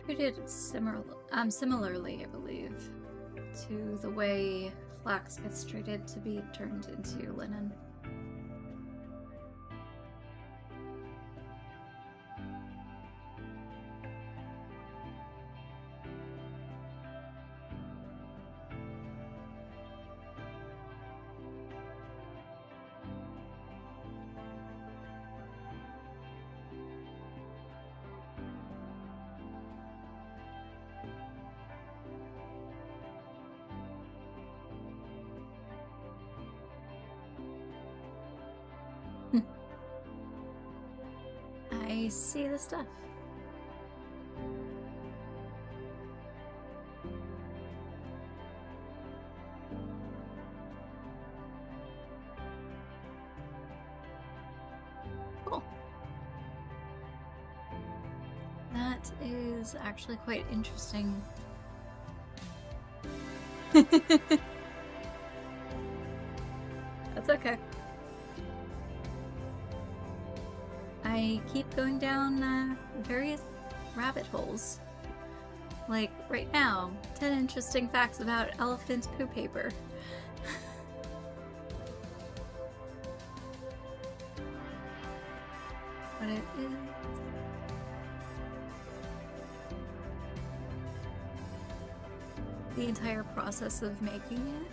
treated similarly, I believe, to the way flax gets treated to be turned into linen. I see the stuff. Cool. That is actually quite interesting. That's okay. I keep going down various rabbit holes. Like right now, 10 interesting facts about elephant poo paper. What it is. The entire process of making it.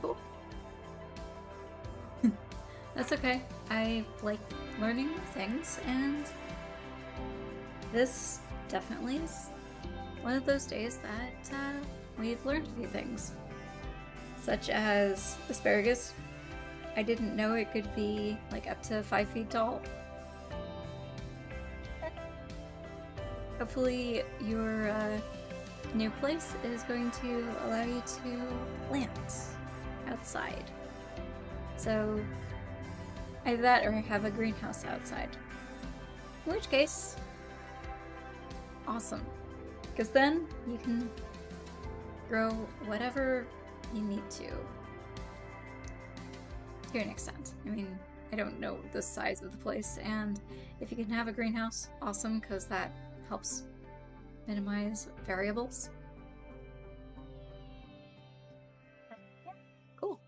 Cool. That's okay. I like learning new things, and this definitely is one of those days that we've learned a few things. Such as asparagus. I didn't know it could be like up to 5 feet tall. Hopefully your new place is going to allow you to plant outside. So either that or have a greenhouse outside. In which case, awesome. Because then you can grow whatever you need to an extent. I mean, I don't know the size of the place, and if you can have a greenhouse, awesome, because that helps minimize variables. Yeah, cool.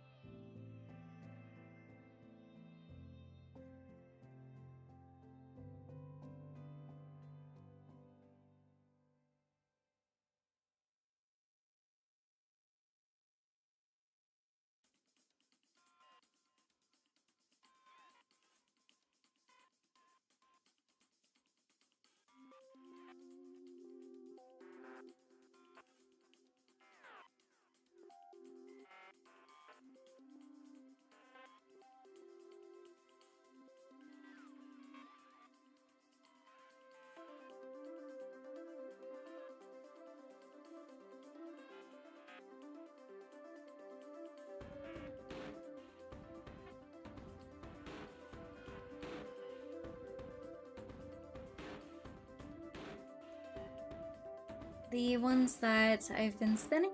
The ones that I've been spinning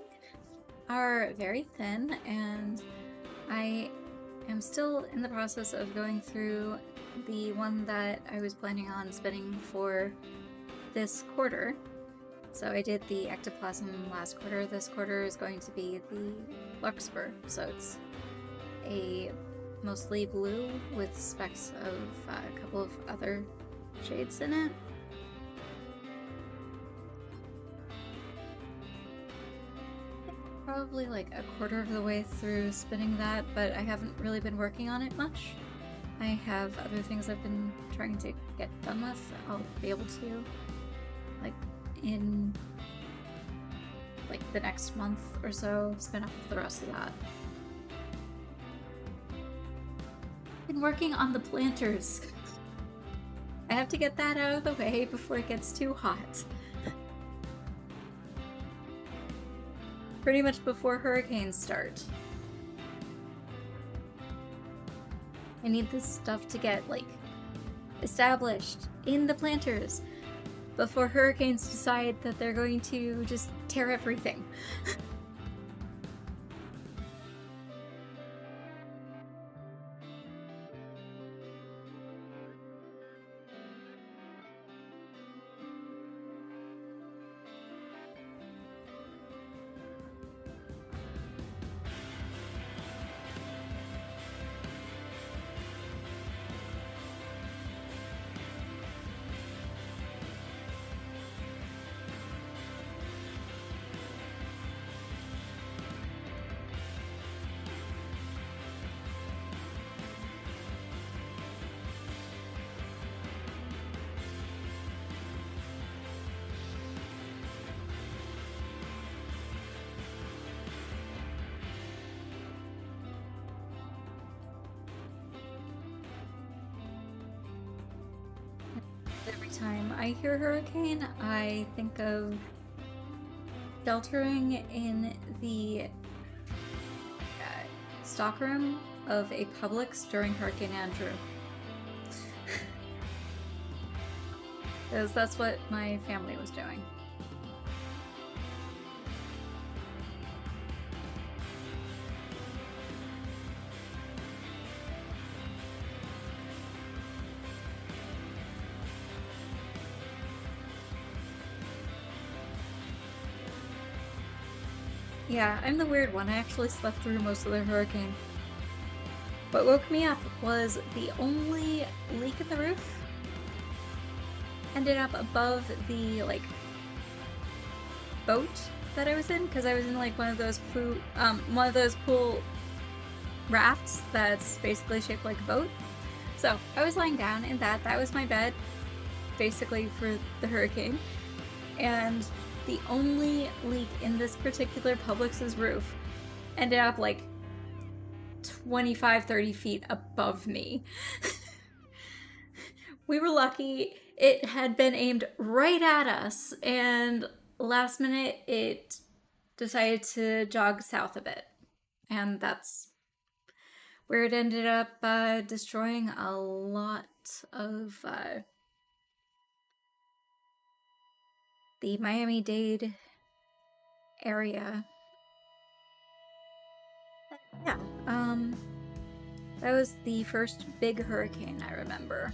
are very thin, and I am still in the process of going through the one that I was planning on spinning for this quarter. So I did the ectoplasm last quarter. This quarter is going to be the larkspur. So it's a mostly blue with specks of a couple of other shades in it. Probably like a quarter of the way through spinning that, but I haven't really been working on it much. I have other things I've been trying to get done with. I'll be able to, like, in like the next month or so, spin up the rest of that. Been working on the planters. I have to get that out of the way before it gets too hot. Pretty much before hurricanes start. I need this stuff to get, like, established in the planters before hurricanes decide that they're going to just tear everything. Every time I hear hurricane, I think of sheltering in the stockroom of a Publix during Hurricane Andrew. Because that's what my family was doing. Yeah, I'm the weird one. I actually slept through most of the hurricane. What woke me up was the only leak in the roof ended up above the, like, boat that I was in, because I was in, like, one of those pool rafts that's basically shaped like a boat. So I was lying down in that. That was my bed, basically, for the hurricane. And the only leak in this particular Publix's roof ended up like 25-30 feet above me. We were lucky. It had been aimed right at us, and last minute it decided to jog south a bit. And that's where it ended up destroying a lot of the Miami-Dade area. Yeah, That was the first big hurricane I remember.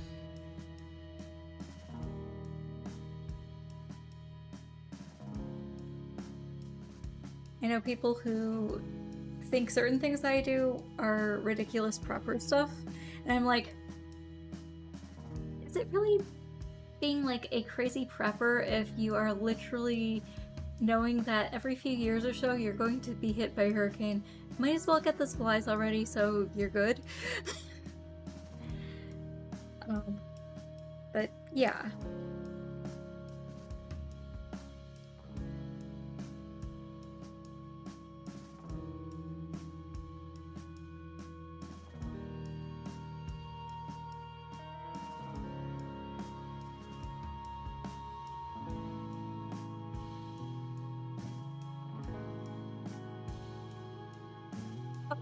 I know people who think certain things I do are ridiculous prepper stuff, and I'm like, is it really being like a crazy prepper if you are literally knowing that every few years or so you're going to be hit by a hurricane? Might as well get the supplies already so you're good. But yeah.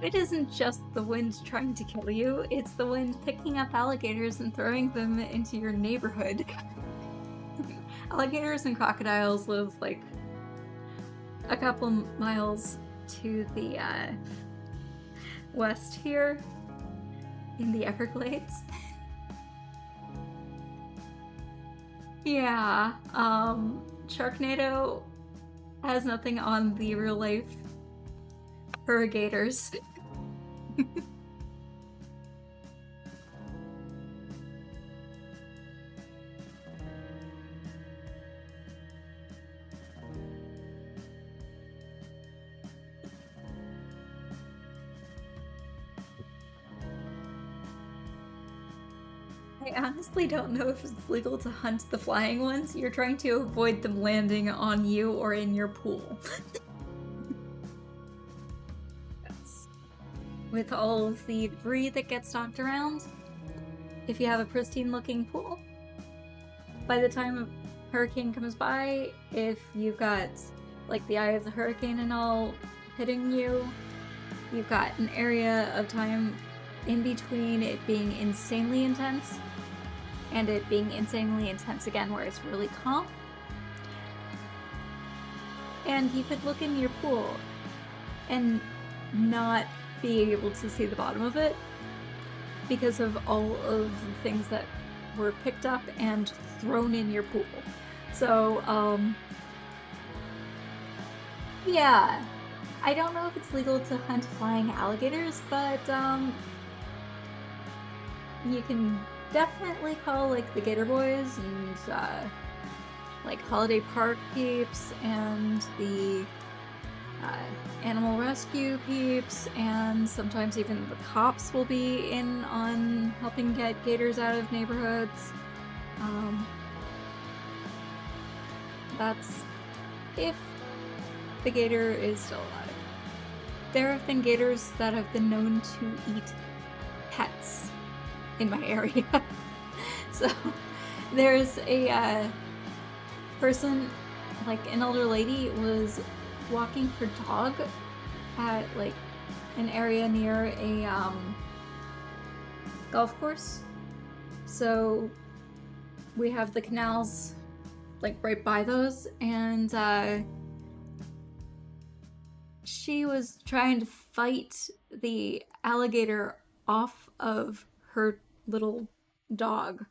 It isn't just the wind trying to kill you, it's the wind picking up alligators and throwing them into your neighborhood. Alligators and crocodiles live like a couple miles to the west here in the Everglades. Yeah, Sharknado has nothing on the real life alligators. I honestly don't know if it's legal to hunt the flying ones. You're trying to avoid them landing on you or in your pool. Yes. With all of the debris that gets knocked around, if you have a pristine looking pool, by the time a hurricane comes by, if you've got like the eye of the hurricane and all hitting you, you've got an area of time in between it being insanely intense and it being insanely intense again where it's really calm. And you could look in your pool and not be able to see the bottom of it because of all of the things that were picked up and thrown in your pool. So, yeah. I don't know if it's legal to hunt flying alligators, but you can definitely call like the Gator Boys and like Holiday Park peeps and the animal rescue peeps, and sometimes even the cops will be in on helping get gators out of neighborhoods. That's if the gator is still alive. There have been gators that have been known to eat pets in my area. So there's a person, like an older lady, was walking her dog at like an area near a golf course. So we have the canals like right by those, and she was trying to fight the alligator off of her little dog.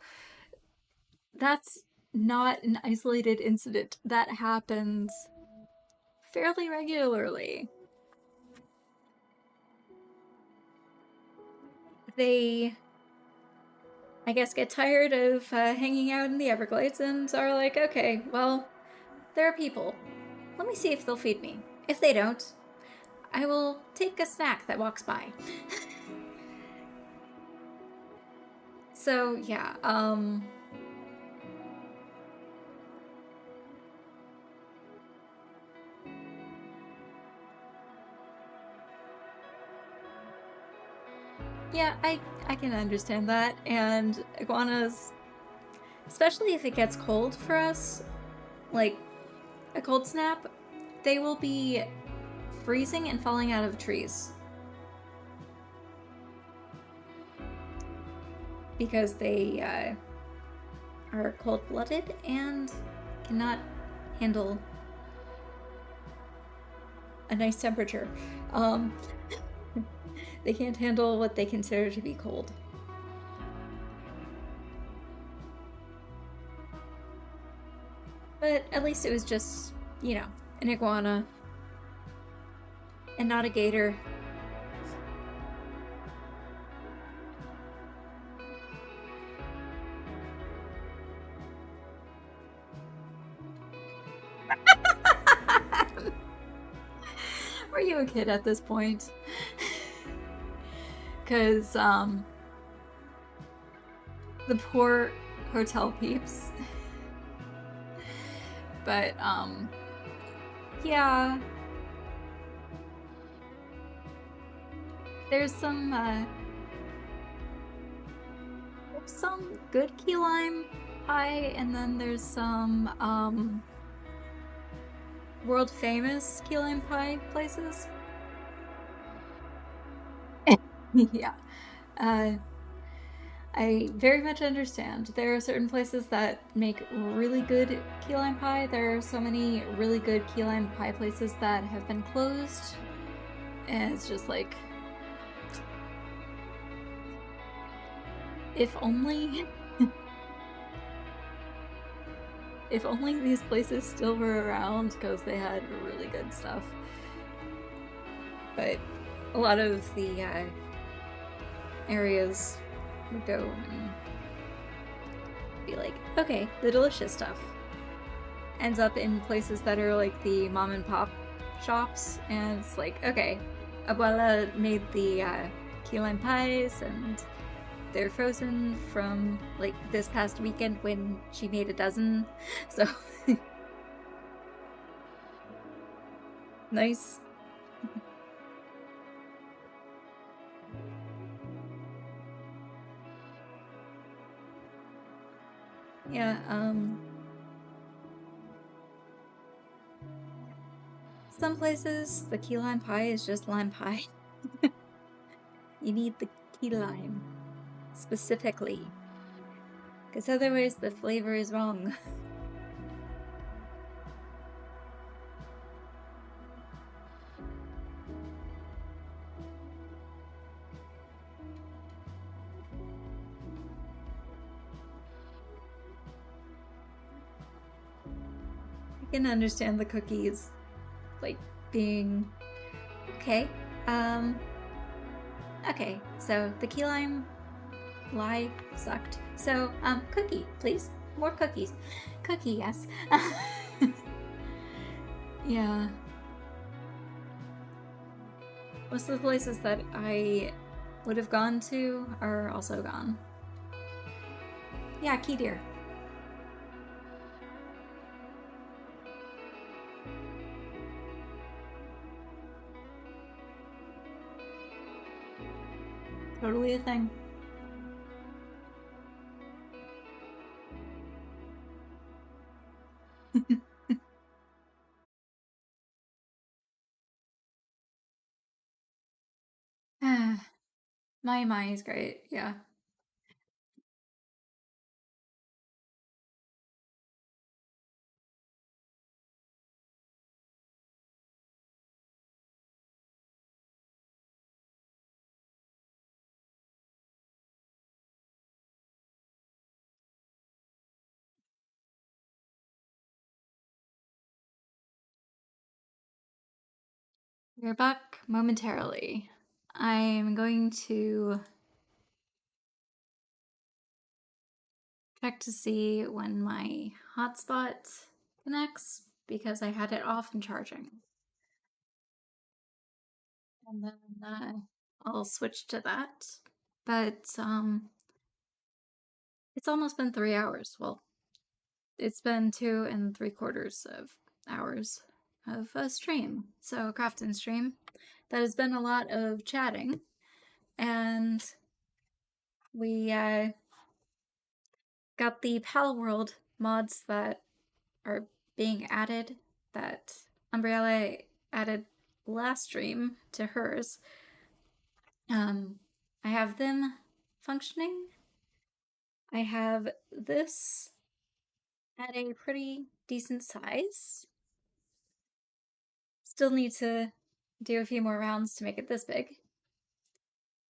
That's not an isolated incident. That happens fairly regularly. They, I guess, get tired of hanging out in the Everglades and are like, okay, well, there are people. Let me see if they'll feed me. If they don't, I will take a snack that walks by. So, yeah, yeah, I can understand that, and iguanas, especially if it gets cold for us, like a cold snap, they will be freezing and falling out of trees. Because they are cold-blooded and cannot handle a nice temperature. They can't handle what they consider to be cold. But at least it was just, an iguana and not a gator. Were you a kid at this point? Because, the poor hotel peeps. But, yeah. There's some good key lime pie, and then there's some, world famous key lime pie places. Yeah. Uh, I very much understand. There are certain places that make really good key lime pie. There are so many really good key lime pie places that have been closed. And it's just like, if only. If only these places still were around because they had really good stuff. But a lot of the areas would go and be like, okay, the delicious stuff ends up in places that are like the mom and pop shops, and it's like, okay, abuela made the key lime pies, and they're frozen from like this past weekend when she made a dozen. So nice. Yeah, some places the key lime pie is just lime pie. You need the key lime specifically, because otherwise the flavor is wrong. I can understand the cookies, like, being okay. Um, okay, so the key lime lie sucked. So, cookie, please. More cookies. Cookie, yes. Yeah. Most of the places that I would have gone to are also gone. Yeah, key deer. Totally a thing. My is great, yeah. We're back momentarily. I'm going to check to see when my hotspot connects because I had it off and charging. And then I'll switch to that. But it's almost been 3 hours. Well, it's been 2 3/4 of hours of a stream. So a crafting stream. That has been a lot of chatting. And we got the Pal World mods that are being added, that Umbrella added last stream to hers. I have them functioning. I have this at a pretty decent size. Still need to do a few more rounds to make it this big.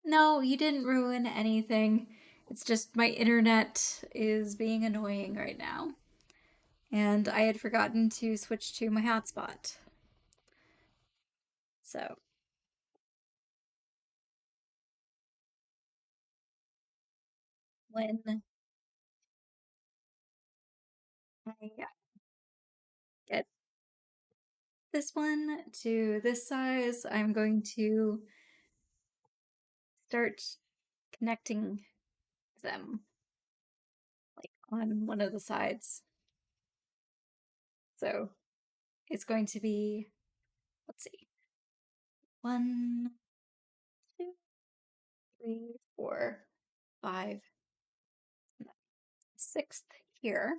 No, you didn't ruin anything. It's just my internet is being annoying right now. And I had forgotten to switch to my hotspot. So when I get this one to this size, I'm going to start connecting them like on one of the sides. So it's going to be, let's see, 1, 2, 3, 4, 5, 6th here.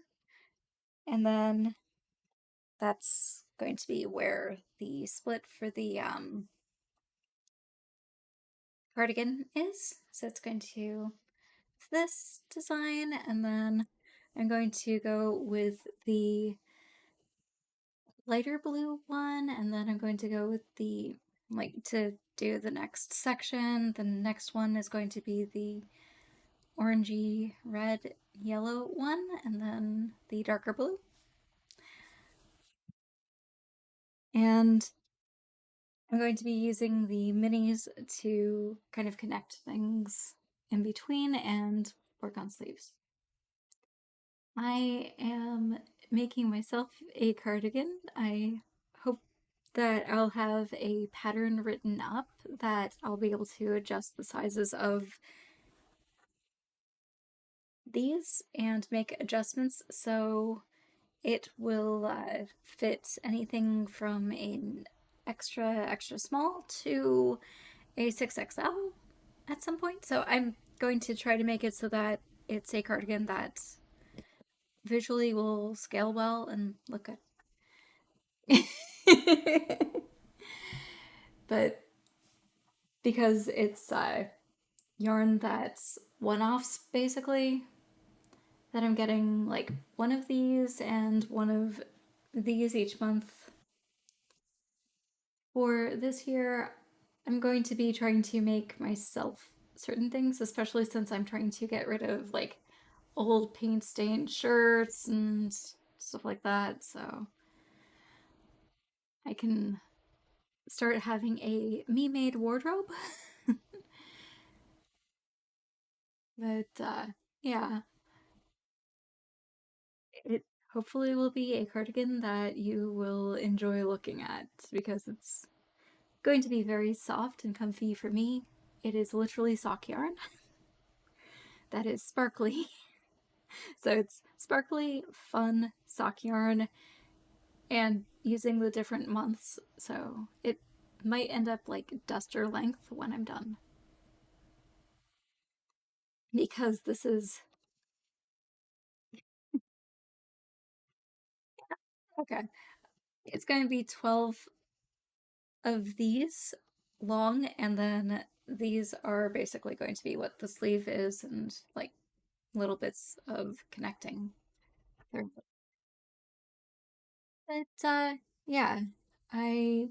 And then that's going to be where the split for the cardigan is. So it's going to this design, and then I'm going to go with the lighter blue one, and then I'm going to go with the, like, to do the next section. The next one is going to be the orangey red yellow one, and then the darker blue. And I'm going to be using the minis to kind of connect things in between and work on sleeves. I am making myself a cardigan. I hope that I'll have a pattern written up that I'll be able to adjust the sizes of these and make adjustments so it will fit anything from an extra small to a 6XL at some point. So I'm going to try to make it so that it's a cardigan that visually will scale well and look good. But because it's yarn that's one-offs basically, that I'm getting like one of these and one of these each month. For this year, I'm going to be trying to make myself certain things, especially since I'm trying to get rid of like old paint stained shirts and stuff like that, so I can start having a me made wardrobe. But yeah, it hopefully will be a cardigan that you will enjoy looking at because it's going to be very soft and comfy for me. It is literally sock yarn that is sparkly. So it's sparkly, fun sock yarn and using the different months. So it might end up like duster length when I'm done. Because this is okay. It's going to be 12 of these long, and then these are basically going to be what the sleeve is and like little bits of connecting. But yeah, I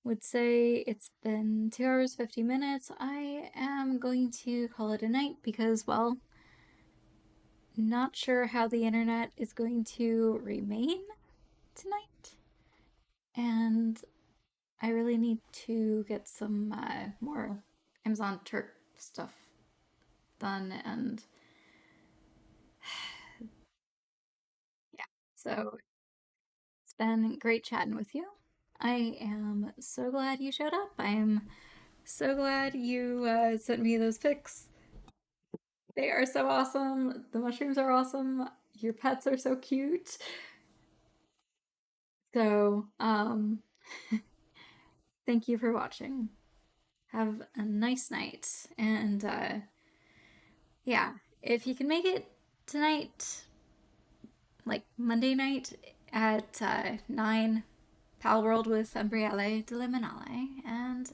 would say it's been 2 hours 50 minutes. I am going to call it a night because, well, not sure how the internet is going to remain tonight, and I really need to get some more Amazon Turk stuff done, and yeah, so it's been great chatting with you. I am so glad you showed up. I am so glad you sent me those pics. They are so awesome. The mushrooms are awesome. Your pets are so cute. So, thank you for watching. Have a nice night. And yeah, if you can make it tonight, like Monday night at 9, Pal World with Umbrielle de Limonale. And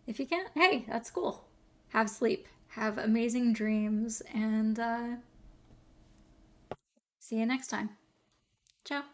if you can't, hey, that's cool. Have sleep, have amazing dreams, and see you next time. Ciao.